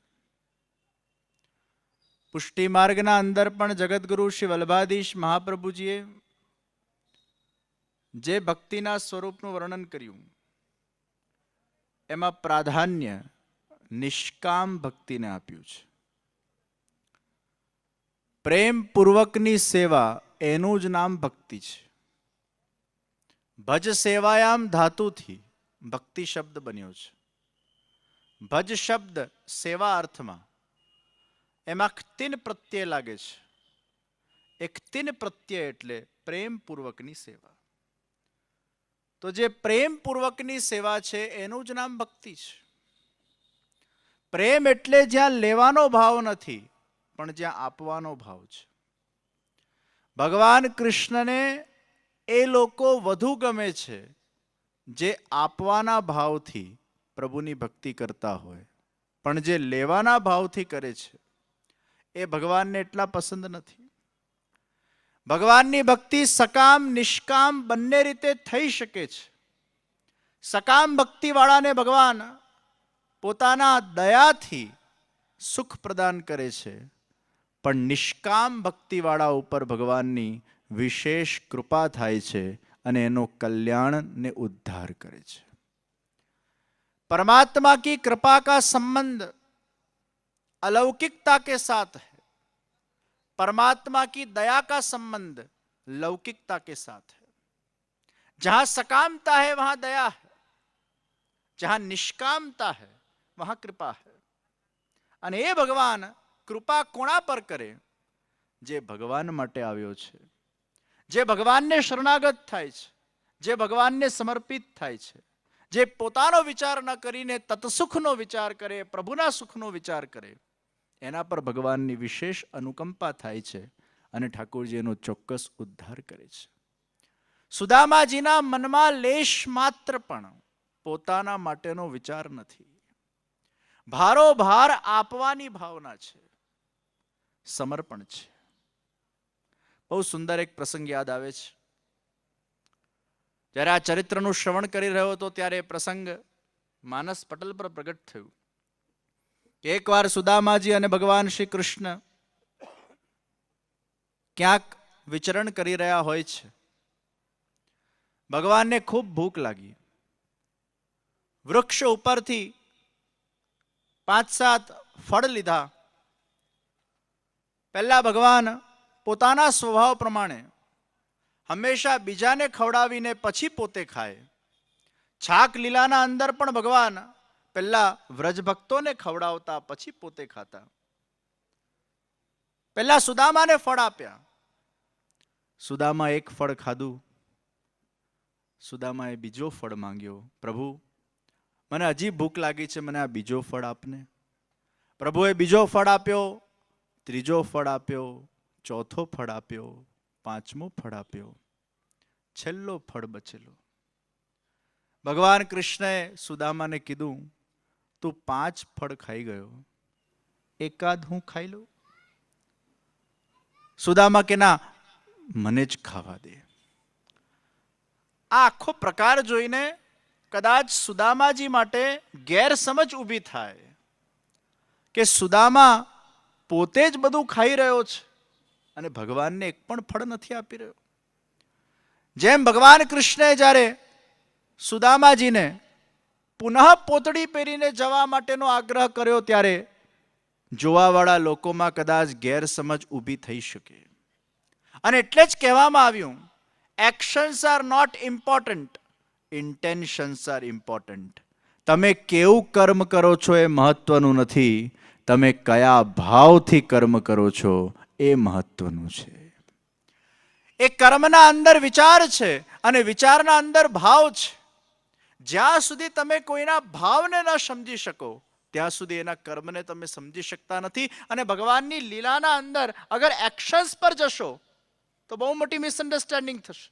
પુષ્ટિ માર્ગના અંદર પણ જગતગુરુ શ્રી વલ્લભાધીશ મહાપ્રભુજીએ જે ભક્તિના સ્વરૂપનું વર્ણન કર્યું એમાં પ્રાધાન્ય નિષ્કામ ભક્તિને આપ્યું છે. પ્રેમપૂર્વકની સેવા એનું જ નામ ભક્તિ છે. ભજ સેવાયામ ધાતુથી ભક્તિ શબ્દ બન્યો છે. ભજ શબ્દ સેવા અર્થમાં એમાં તિન પ્રત્યય લાગે છે. એક તિન પ્રત્યય એટલે પ્રેમપૂર્વકની સેવા. તો જે પ્રેમપૂર્વકની સેવા છે એનું જ નામ ભક્તિ છે. પ્રેમ એટલે જ્યાં લેવાનો ભાવ નથી પણ જ્યાં આપવાનો ભાવ છે. ભગવાન કૃષ્ણને એ લોકો વધુ ગમે છે જે આપવાના ભાવથી પ્રભુની ભક્તિ કરતા હોય, પણ જે લેવાના ભાવથી કરે છે એ ભગવાનને એટલા પસંદ નથી. ભગવાનની ભક્તિ સકામ નિષ્કામ બંને રીતે થઈ શકે છે. સકામ ભક્તિવાળાને ભગવાન પોતાના દયાથી સુખ પ્રદાન કરે છે, પણ નિષ્કામ ભક્તિવાળા ઉપર ભગવાનની વિશેષ કૃપા થાય છે અને એનો કલ્યાણ ને ઉદ્ધાર કરે છે. परमात्मा की कृपा का संबंध अलौकिकता के साथ है. परमात्मा की दया का संबंध लौकिकता के साथ है. जहां सकामता है वहां दया है, जहां निष्कामता है वहां कृपा है. અને એ ભગવાન કૃપા કોણા પર કરે? જે ભગવાન માટે આવ્યો છે, જે ભગવાનને શરણાગત થાય છે, જે ભગવાનને સમર્પિત થાય છે, જે પોતાનો વિચાર ન કરીને તત્સુખનો વિચાર કરે, પ્રભુના સુખનો વિચાર કરે, એના પર ભગવાનની વિશેષ અનુકંપા થાય છે અને ઠાકોરજી એનો ચોક્કસ ઉદ્ધાર કરે છે. સુદામાજીના મનમાં લેશ માત્ર પણ પોતાના માટેનો વિચાર નથી. ભારોભાર આપવાની ભાવના છે, સમર્પણ છે. બહુ સુંદર એક પ્રસંગ યાદ આવે છે. જ્યારે આ ચરિત્રનું શ્રવણ કરી રહ્યો હતો ત્યારે પ્રસંગ માનસ પટલ પર પ્રગટ થયું. એકવાર સુદામાજી અને ભગવાન શ્રી કૃષ્ણ ક્યાંક વિચરણ કરી રહ્યા હોય છે. ભગવાનને ખૂબ ભૂખ લાગી. વૃક્ષ ઉપરથી 5-7 ફળ લીધા. પહેલા ભગવાન પોતાના સ્વભાવ પ્રમાણે હંમેશા બીજાને ખવડાવીને પછી પોતે ખાય. છાક લીલાના અંદર પણ ભગવાન પહેલા વ્રજભક્તોને ખવડાવતા પછી પોતે ખાતા. પહેલા સુદામાને ફળ આપ્યા. સુદામા એક ફળ ખાધું. સુદામાએ બીજો ફળ માંગ્યો. પ્રભુ, મને હજી ભૂખ લાગી છે, મને આ બીજો ફળ આપને. પ્રભુએ બીજો ફળ આપ્યો, ત્રીજો ફળ આપ્યો, ચોથો ફળ આપ્યો, પાંચમો ફળ આપ્યો, છેલ્લો ફળ બચેલો. ભગવાન કૃષ્ણએ સુદામાને કીધું, તું 5 ફળ ખાઈ ગયો, એકાદ હું ખાઈ લઉં. સુદામા કે ના, મને જ ખાવા દે. આ આખો પ્રકાર જોઈને કદાચ સુદામાજી માટે ગેરસમજ ઊભી થાય કે સુદામા પોતે જ બધું ખાઈ રહ્યો છે અને ભગવાનને એક પણ ફળ નથી આપી રહ્યો. જેમ ભગવાન કૃષ્ણે જ્યારે સુદામાજીને પુનઃ પોતડી પહેરીને જવા માટેનો આગ્રહ કર્યો ત્યારે જોવાવાળા લોકોમાં કદાચ ગેરસમજ ઊભી થઈ શકે. અને એટલે જ કહેવામાં આવ્યું, actions are not important, intentions are important. તમે કેવું કર્મ કરો છો એ મહત્વનું નથી, તમે કયા ભાવથી કર્મ કરો છો એ મહત્વનું છે. એ કર્મના અંદર વિચાર છે અને વિચારના અંદર ભાવ છે. જ્યાં સુધી તમે કોઈના ભાવને ન સમજી શકો ત્યાં સુધી એના કર્મને તમે સમજી શકતા નથી. અને ભગવાનની લીલાના અંદર અગર એક્શન્સ પર જશો તો બહુ મોટી મિસઅન્ડરસ્ટેન્ડિંગ થશે.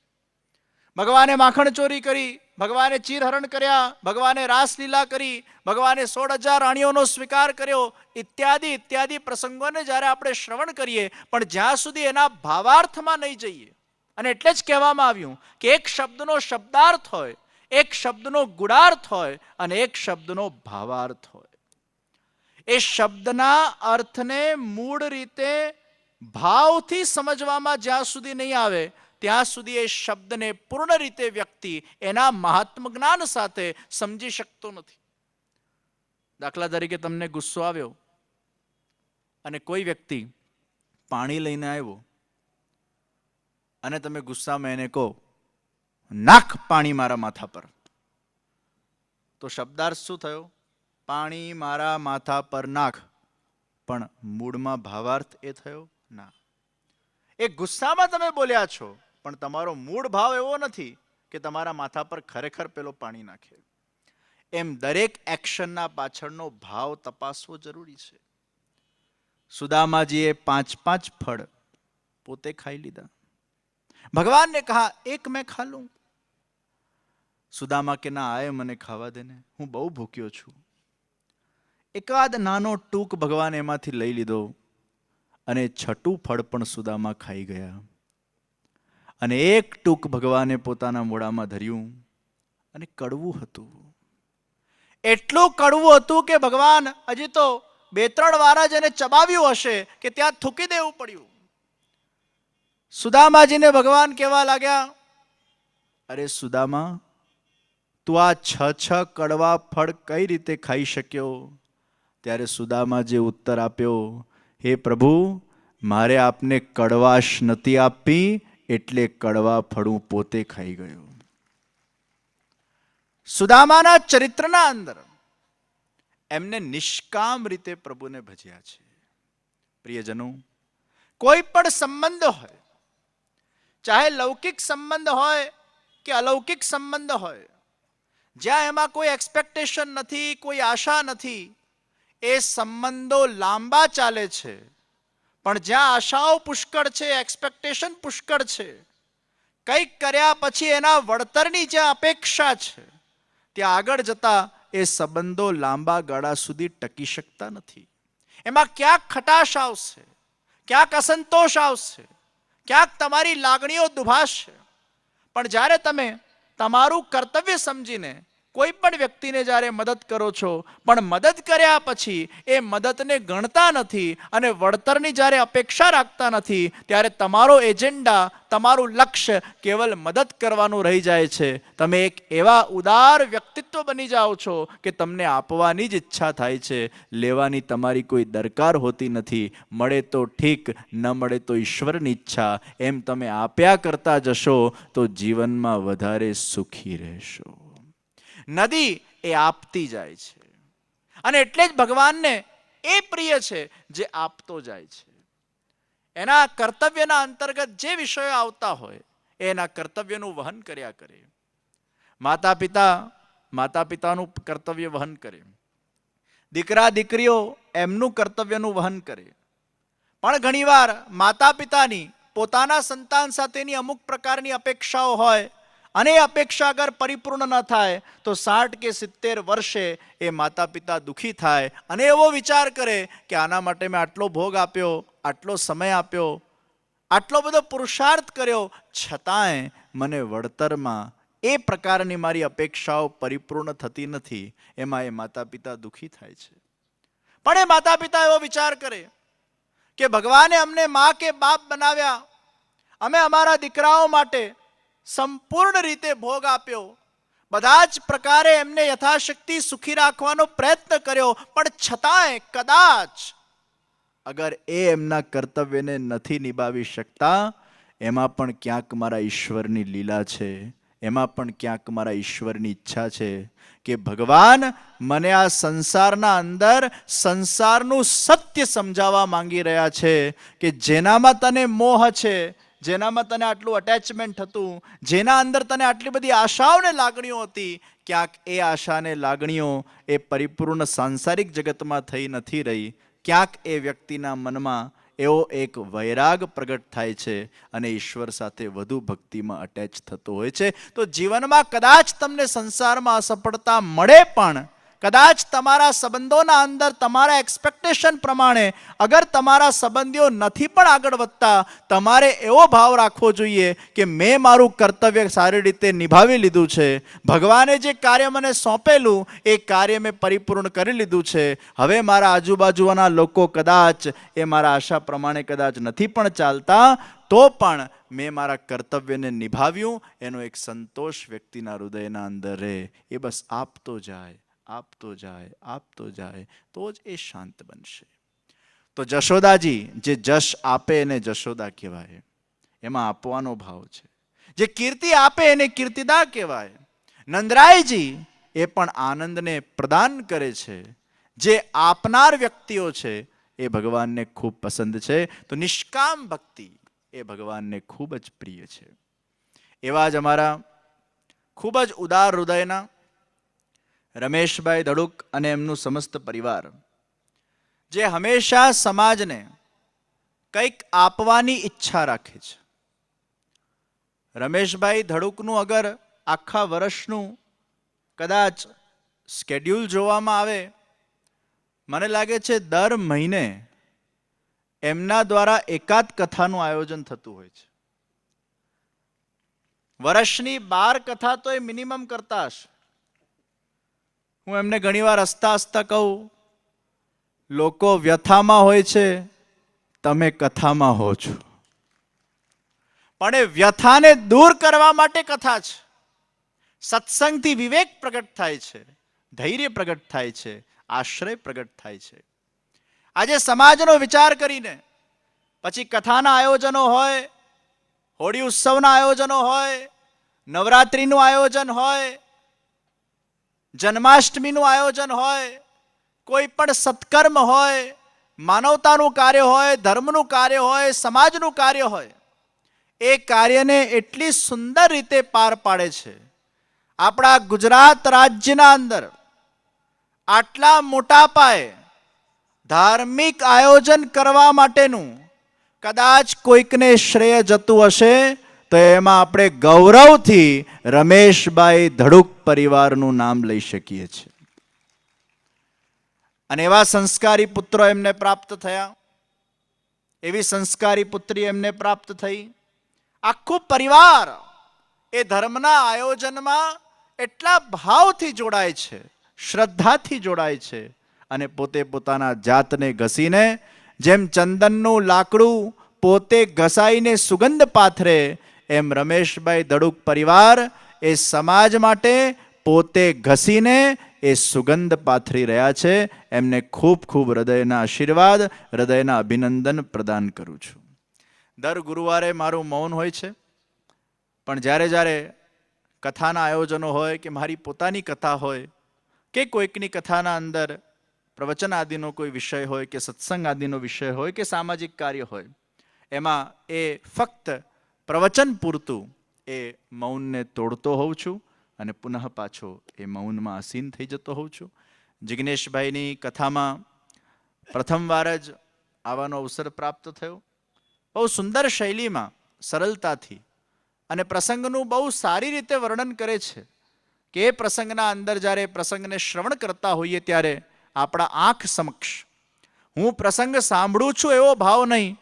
ભગવાને માખણ ચોરી કરી, ભગવાને ચીરહરણ કર્યા, ભગવાને રાસલીલા કરી, ભગવાને 16,000 રાણીઓનો સ્વીકાર કર્યો, ઇત્યાદિ ઇત્યાદિ પ્રસંગોને જ્યારે આપણે શ્રવણ કરીએ પણ જ્યાં સુધી એના ભાવાર્થમાં નહીં જઈએ. અને એટલે જ કહેવામાં આવ્યું કે એક શબ્દનો શબ્દાર્થ હોય, એક શબ્દનો ગુણાર્થ હોય અને એક શબ્દનો ભાવાર્થ હોય. એ શબ્દના અર્થને મૂળ રીતે ભાવથી સમજવામાં જ્યાં સુધી નહીં આવે ત્યાં સુધી એ શબ્દને પૂર્ણ રીતે વ્યક્તિ એના મહાત્મ જ્ઞાન સાથે સમજી શકતો નથી. દાખલા તરીકે તમને ગુસ્સો આવ્યો અને કોઈ વ્યક્તિ પાણી લઈને આવ્યો અને તમે ગુસ્સામાં એને કહો, નાખ પાણી મારા માથા પર, તો શબ્દાર્થ શું થયો? પાણી મારા માથા પર નાખ. પણ મૂળમાં ભાવાર્થ એ થયો ના. એ ગુસ્સામાં તમે બોલ્યા છો પણ તમારો મૂળ ભાવ એવો નથી કે તમારા માથા પર ખરેખર પેલો પાણી નાખે. એમ દરેક એક્શનના પાછળનો ભાવ તપાસવો જરૂરી છે. સુદામાજીએ 5-5 ફળ પોતે ખાઈ લીધા. ભગવાનને કહા, એક મેં ખા લઉં. સુદામા કે ના, આય મને ખાવા દે ને, હું બહુ ભૂખ્યો છું. એકાદ નાનો ટૂંક ભગવાન એમાંથી લઈ લીધો અને 6થું ફળ પણ સુદામા ખાઈ ગયા. અને એક ટૂંક ભગવાને પોતાના મોઢામાં ધર્યું અને કડવું હતું. એટલું કડવું હતું કે ભગવાન હજી તો 2-3 વાર જ એને ચબાવ્યું હશે કે ત્યાં થૂકી દેવું પડ્યું. સુદામાજીને ભગવાન કહેવા લાગ્યા, અરે સુદામા, તું આ 6 કડવા ફળ કઈ રીતે ખાઈ શક્યો? ત્યારે સુદામાજીએ ઉત્તર આપ્યો, હે પ્રભુ, મારે આપને કડવાશ નથી આપી એટલે કડવા ફળ હું પોતે ખાઈ ગયો. સુદામાના ચરિત્રના અંદર એમને નિષ્કામ રીતે પ્રભુને ભજ્યા છે. પ્રિયજનો, કોઈ પણ સંબંધ હોય, ચાહે લૌકિક સંબંધ હોય કે અલૌકિક સંબંધ હોય, જ્યાં એમાં કોઈ એક્સપેક્ટેશન નથી, કોઈ આશા નથી, એ સંબંધો લાંબા ચાલે છે. પણ જ્યાં આશાઓ પુષ્કળ છે, એક્સપેક્ટેશન પુષ્કળ છે, કંઈક કર્યા પછી એના વળતરની જ્યાં અપેક્ષા છે, ત્યાં આગળ જતા એ સંબંધો લાંબા ગાળા સુધી ટકી શકતા નથી. એમાં ક્યાંક ખટાશ આવશે, ક્યાંક અસંતોષ આવશે, ક્યાંક તમારી લાગણીઓ દુભાશે. પણ જ્યારે તમે તમારું કર્તવ્ય સમજીને કોઈ પણ વ્યક્તિને જ્યારે મદદ કરો છો, પણ મદદ કર્યા પછી એ મદદને ગણતા નથી અને વળતરની જ્યારે અપેક્ષા રાખતા નથી, ત્યારે તમારો એજન્ડા, તમારું લક્ષ્ય કેવલ મદદ કરવાનું રહી જાય છે. તમે એક એવા ઉદાર વ્યક્તિત્વ બની જાઓ છો કે તમને આપવાની જ ઈચ્છા થાય છે, લેવાની તમારી કોઈ દરકાર હોતી નથી. મળે તો ઠીક, ન મળે તો ઈશ્વરની ઈચ્છા. એમ તમે આપ્યા કરતા જશો તો જીવનમાં વધારે સુખી રહેશો. નદી એ આપતી જાય છે અને એટલે જ ભગવાનને એ પ્રિય છે જે આપતો જાય છે. એના કર્તવ્યના અંતર્ગત જે વિષયો આવતા હોય એના કર્તવ્યનું વહન કર્યા કરે. માતા પિતાનું કર્તવ્ય વહન કરે, દીકરા દીકરીઓ એમનું કર્તવ્યનું વહન કરે. પણ ઘણીવાર માતા પિતાની પોતાના સંતાન સાથેની અમુક પ્રકારની અપેક્ષાઓ હોય અને એ અપેક્ષા અગર પરિપૂર્ણ ન થાય તો 60 કે 70 વર્ષે એ માતા પિતા દુઃખી થાય અને એવો વિચાર કરે કે આના માટે મેં આટલો ભોગ આપ્યો, આટલો સમય આપ્યો, આટલો બધો પુરુષાર્થ કર્યો, છતાંય મને વળતરમાં એ પ્રકારની મારી અપેક્ષાઓ પરિપૂર્ણ થતી નથી. એમાં એ માતા પિતા દુઃખી થાય છે. પણ એ માતા પિતા એવો વિચાર કરે કે ભગવાને અમને મા કે બાપ બનાવ્યા, અમે અમારા દીકરાઓ માટે સંપૂર્ણ રીતે ભોગ આપ્યો, બધા જ પ્રકારે એમને યથાશક્તિ સુખી રાખવાનો પ્રયત્ન કર્યો, પણ છતાંય કદાચ અગર એ એમના કર્તવ્યને નથી નિભાવી શકતા, એમાં પણ ક્યાંક મારા ઈશ્વરની લીલા છે, એમાં પણ ક્યાંક મારા ઈશ્વરની ઈચ્છા છે કે ભગવાન મને આ સંસારના અંદર સંસારનું સત્ય સમજાવવા માંગી રહ્યા છે કે જેનામાં તને મોહ છે, જેનામાં તને આટલું અટેચમેન્ટ હતું, જેના અંદર તને આટલી બધી આશાઓ ને લાગણીઓ હતી, ક્યાંક એ આશા ને લાગણીઓ એ પરિપૂર્ણ સાંસારિક જગતમાં થઈ નથી રહી. ક્યાંક એ વ્યક્તિના મનમાં એવો એક વૈરાગ પ્રગટ થાય છે અને ઈશ્વર સાથે વધુ ભક્તિમાં અટેચ થતો હોય છે. તો જીવનમાં કદાચ તમને સંસારમાં અસફળતા મળે, પણ કદાચ તમારા સંબંધોના અંદર તમારા એક્સપેક્ટેશન પ્રમાણે અગર તમારા સંબંધીઓ નથી પણ આગળ વધતા, તમારે એવો ભાવ રાખવો જોઈએ કે મેં મારું કર્તવ્ય સારી રીતે નિભાવી લીધું છે, ભગવાને જે કાર્ય મને સોંપેલું એ કાર્ય મેં પરિપૂર્ણ કરી લીધું છે. હવે મારા આજુબાજુના લોકો કદાચ એ મારા આશા પ્રમાણે કદાચ નથી પણ ચાલતા, તો પણ મેં મારા કર્તવ્યને નિભાવ્યું, એનો એક સંતોષ વ્યક્તિના હૃદયના અંદર રહે. એ બસ આપતો જાય, આપતો જાય, આપતો જાય, તો જ એ શાંત બનશે. તો જશોદાજી જે જશ આપે એને જશોદા કહેવાય, એમાં આપવાનો ભાવ છે. જે કીર્તિ આપે એને કીર્તિદા કહેવાય. નંદરાયજી એ પણ આનંદને પ્રદાન કરે છે. જે આપનાર વ્યક્તિઓ છે એ ભગવાનને ખૂબ પસંદ છે. તો નિષ્કામ ભક્તિ એ ભગવાનને ખૂબ જ પ્રિય છે. એવા જ અમારા ખૂબ જ ઉદાર હૃદયના રમેશભાઈ ધડુક અને એમનું સમસ્ત પરિવાર, જે હંમેશા સમાજને કંઈક આપવાની ઈચ્છા રાખે છે. રમેશભાઈ ધડુકનું અગર આખા વર્ષનું કદાચ સ્કેડ્યુલ જોવામાં આવે, મને લાગે છે દર મહિને એમના દ્વારા એકાદ કથાનું આયોજન થતું હોય છે. વર્ષની 12 કથા તો એ મિનિમમ કરતા હશે. હું એમને ઘણીવાર હસતા હસતા કહું, લોકો વ્યથામાં હોય છે, તમે કથામાં હો છો. પણ એ વ્યથાને દૂર કરવા માટે કથા છે. સત્સંગથી વિવેક પ્રગટ થાય છે, ધૈર્ય પ્રગટ થાય છે, આશ્રય પ્રગટ થાય છે. આજે સમાજનો વિચાર કરીને પછી કથાના આયોજનો હોય, હોળી ઉત્સવના આયોજનો હોય, નવરાત્રિનું આયોજન હોય, જન્માષ્ટમીનું આયોજન હોય, કોઈ પણ સત્કર્મ હોય, માનવતાનું કાર્ય હોય, ધર્મનું કાર્ય હોય, સમાજનું કાર્ય હોય, એ કાર્યને એટલી સુંદર રીતે પાર પાડે છે. આપણા ગુજરાત રાજ્યના અંદર આટલા મોટા પાયે ધાર્મિક આયોજન કરવા માટેનું કદાચ કોઈકને શ્રેય જતું હશે તો એમાં આપણે ગૌરવથી રમેશભાઈ ધડુક પરિવારનું નામ લઈ શકીએ છીએ. અને એવા સંસ્કારી પુત્રો એમને પ્રાપ્ત થયા, એવી સંસ્કારી પુત્રી એમને પ્રાપ્ત થઈ. આખું પરિવાર એ ધર્મના આયોજનમાં એટલા ભાવથી જોડાય છે, શ્રદ્ધાથી જોડાય છે, અને પોતે પોતાના જાતને ઘસીને જેમ ચંદનનું લાકડું પોતે ઘસાઈને સુગંધ પાથરે, એમ રમેશભાઈ ધડુક પરિવાર એ સમાજ માટે પોતે ઘસીને એ સુગંધ પાથરી રહ્યા છે. એમને ખૂબ ખૂબ હૃદયના આશીર્વાદ, હૃદયના અભિનંદન પ્રદાન કરું છું. દર ગુરુવારે મારું મૌન હોય છે, પણ જ્યારે જ્યારે કથાના આયોજનો હોય કે મારી પોતાની કથા હોય કે કોઈકની કથાના અંદર પ્રવચન આદિનો કોઈ વિષય હોય કે સત્સંગ આદિનો વિષય હોય કે સામાજિક કાર્ય હોય, એમાં એ ફક્ત પ્રવચન પૂરતું એ મૌનને તોડતો હોઉં છું અને પુનઃ પાછો એ મૌનમાં આસીન થઈ જતો હોઉં છું. જિગ્નેશભાઈની કથામાં પ્રથમવાર જ આવવાનો અવસર પ્રાપ્ત થયો. બહુ સુંદર શૈલીમાં, સરળતાથી અને પ્રસંગનું બહુ સારી રીતે વર્ણન કરે છે કે એ પ્રસંગના અંદર જ્યારે પ્રસંગને શ્રવણ કરતા હોઈએ ત્યારે આપણા આંખ સમક્ષ હું પ્રસંગ સાંભળું છું એવો ભાવ નહીં,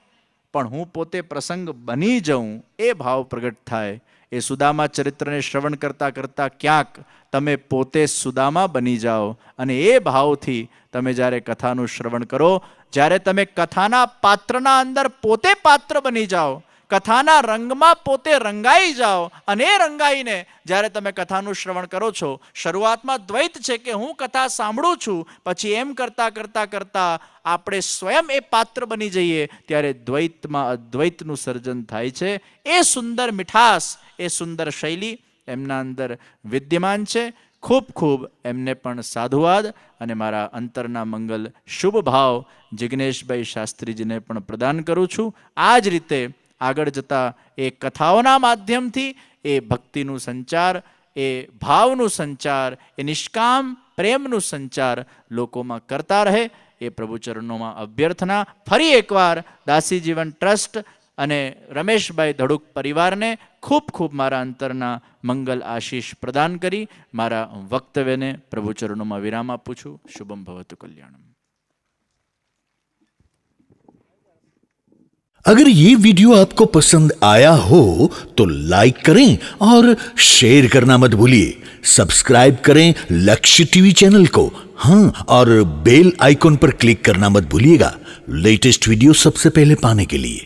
પણ હું પોતે પ્રસંગ બની જાઉં એ ભાવ પ્રગટ થાય. એ સુદામા ચરિત્રને શ્રવણ કરતાં કરતાં ક્યાંક તમે પોતે સુદામા બની જાઓ અને એ ભાવથી તમે જ્યારે કથાનું શ્રવણ કરો, જ્યારે તમે કથાના પાત્રના અંદર પોતે પાત્ર બની જાઓ, કથાના રંગમાં પોતે રંગાઈ જાઓ, અને એ રંગાઈને જ્યારે તમે કથાનું શ્રવણ કરો છો, શરૂઆતમાં દ્વૈત છે કે હું કથા સાંભળું છું, પછી એમ કરતાં કરતાં કરતાં આપણે સ્વયં એ પાત્ર બની જઈએ ત્યારે દ્વૈતમાં અદ્વૈતનું સર્જન થાય છે. એ સુંદર મીઠાશ, એ સુંદર શૈલી એમના અંદર વિદ્યમાન છે. ખૂબ ખૂબ એમને પણ સાધુવાદ અને મારા અંતરના મંગલ શુભ ભાવ જિગ્નેશભાઈ શાસ્ત્રીજીને પણ પ્રદાન કરું છું. આ જ રીતે આગળ જતા એ કથાઓના માધ્યમથી એ ભક્તિનું સંચાર, એ ભાવનું સંચાર, એ નિષ્કામ પ્રેમનું સંચાર લોકોમાં કરતા રહે એ પ્રભુચરણોમાં અભ્યર્થના. ફરી એકવાર દાસી જીવન ટ્રસ્ટ અને રમેશભાઈ ધડુક પરિવારને ખૂબ ખૂબ મારા અંતરના મંગલ આશીષ પ્રદાન કરી મારા વક્તવ્યને પ્રભુચરણોમાં વિરામ આપું છું. શુભમ ભવતુ કલ્યાણમ. अगर ये वीडियो आपको पसंद आया हो तो लाइक करें और शेयर करना मत भूलिए. सब्सक्राइब करें लक्ष्य टीवी चैनल को, हाँ, और बेल आइकॉन पर क्लिक करना मत भूलिएगा लेटेस्ट वीडियो सबसे पहले पाने के लिए.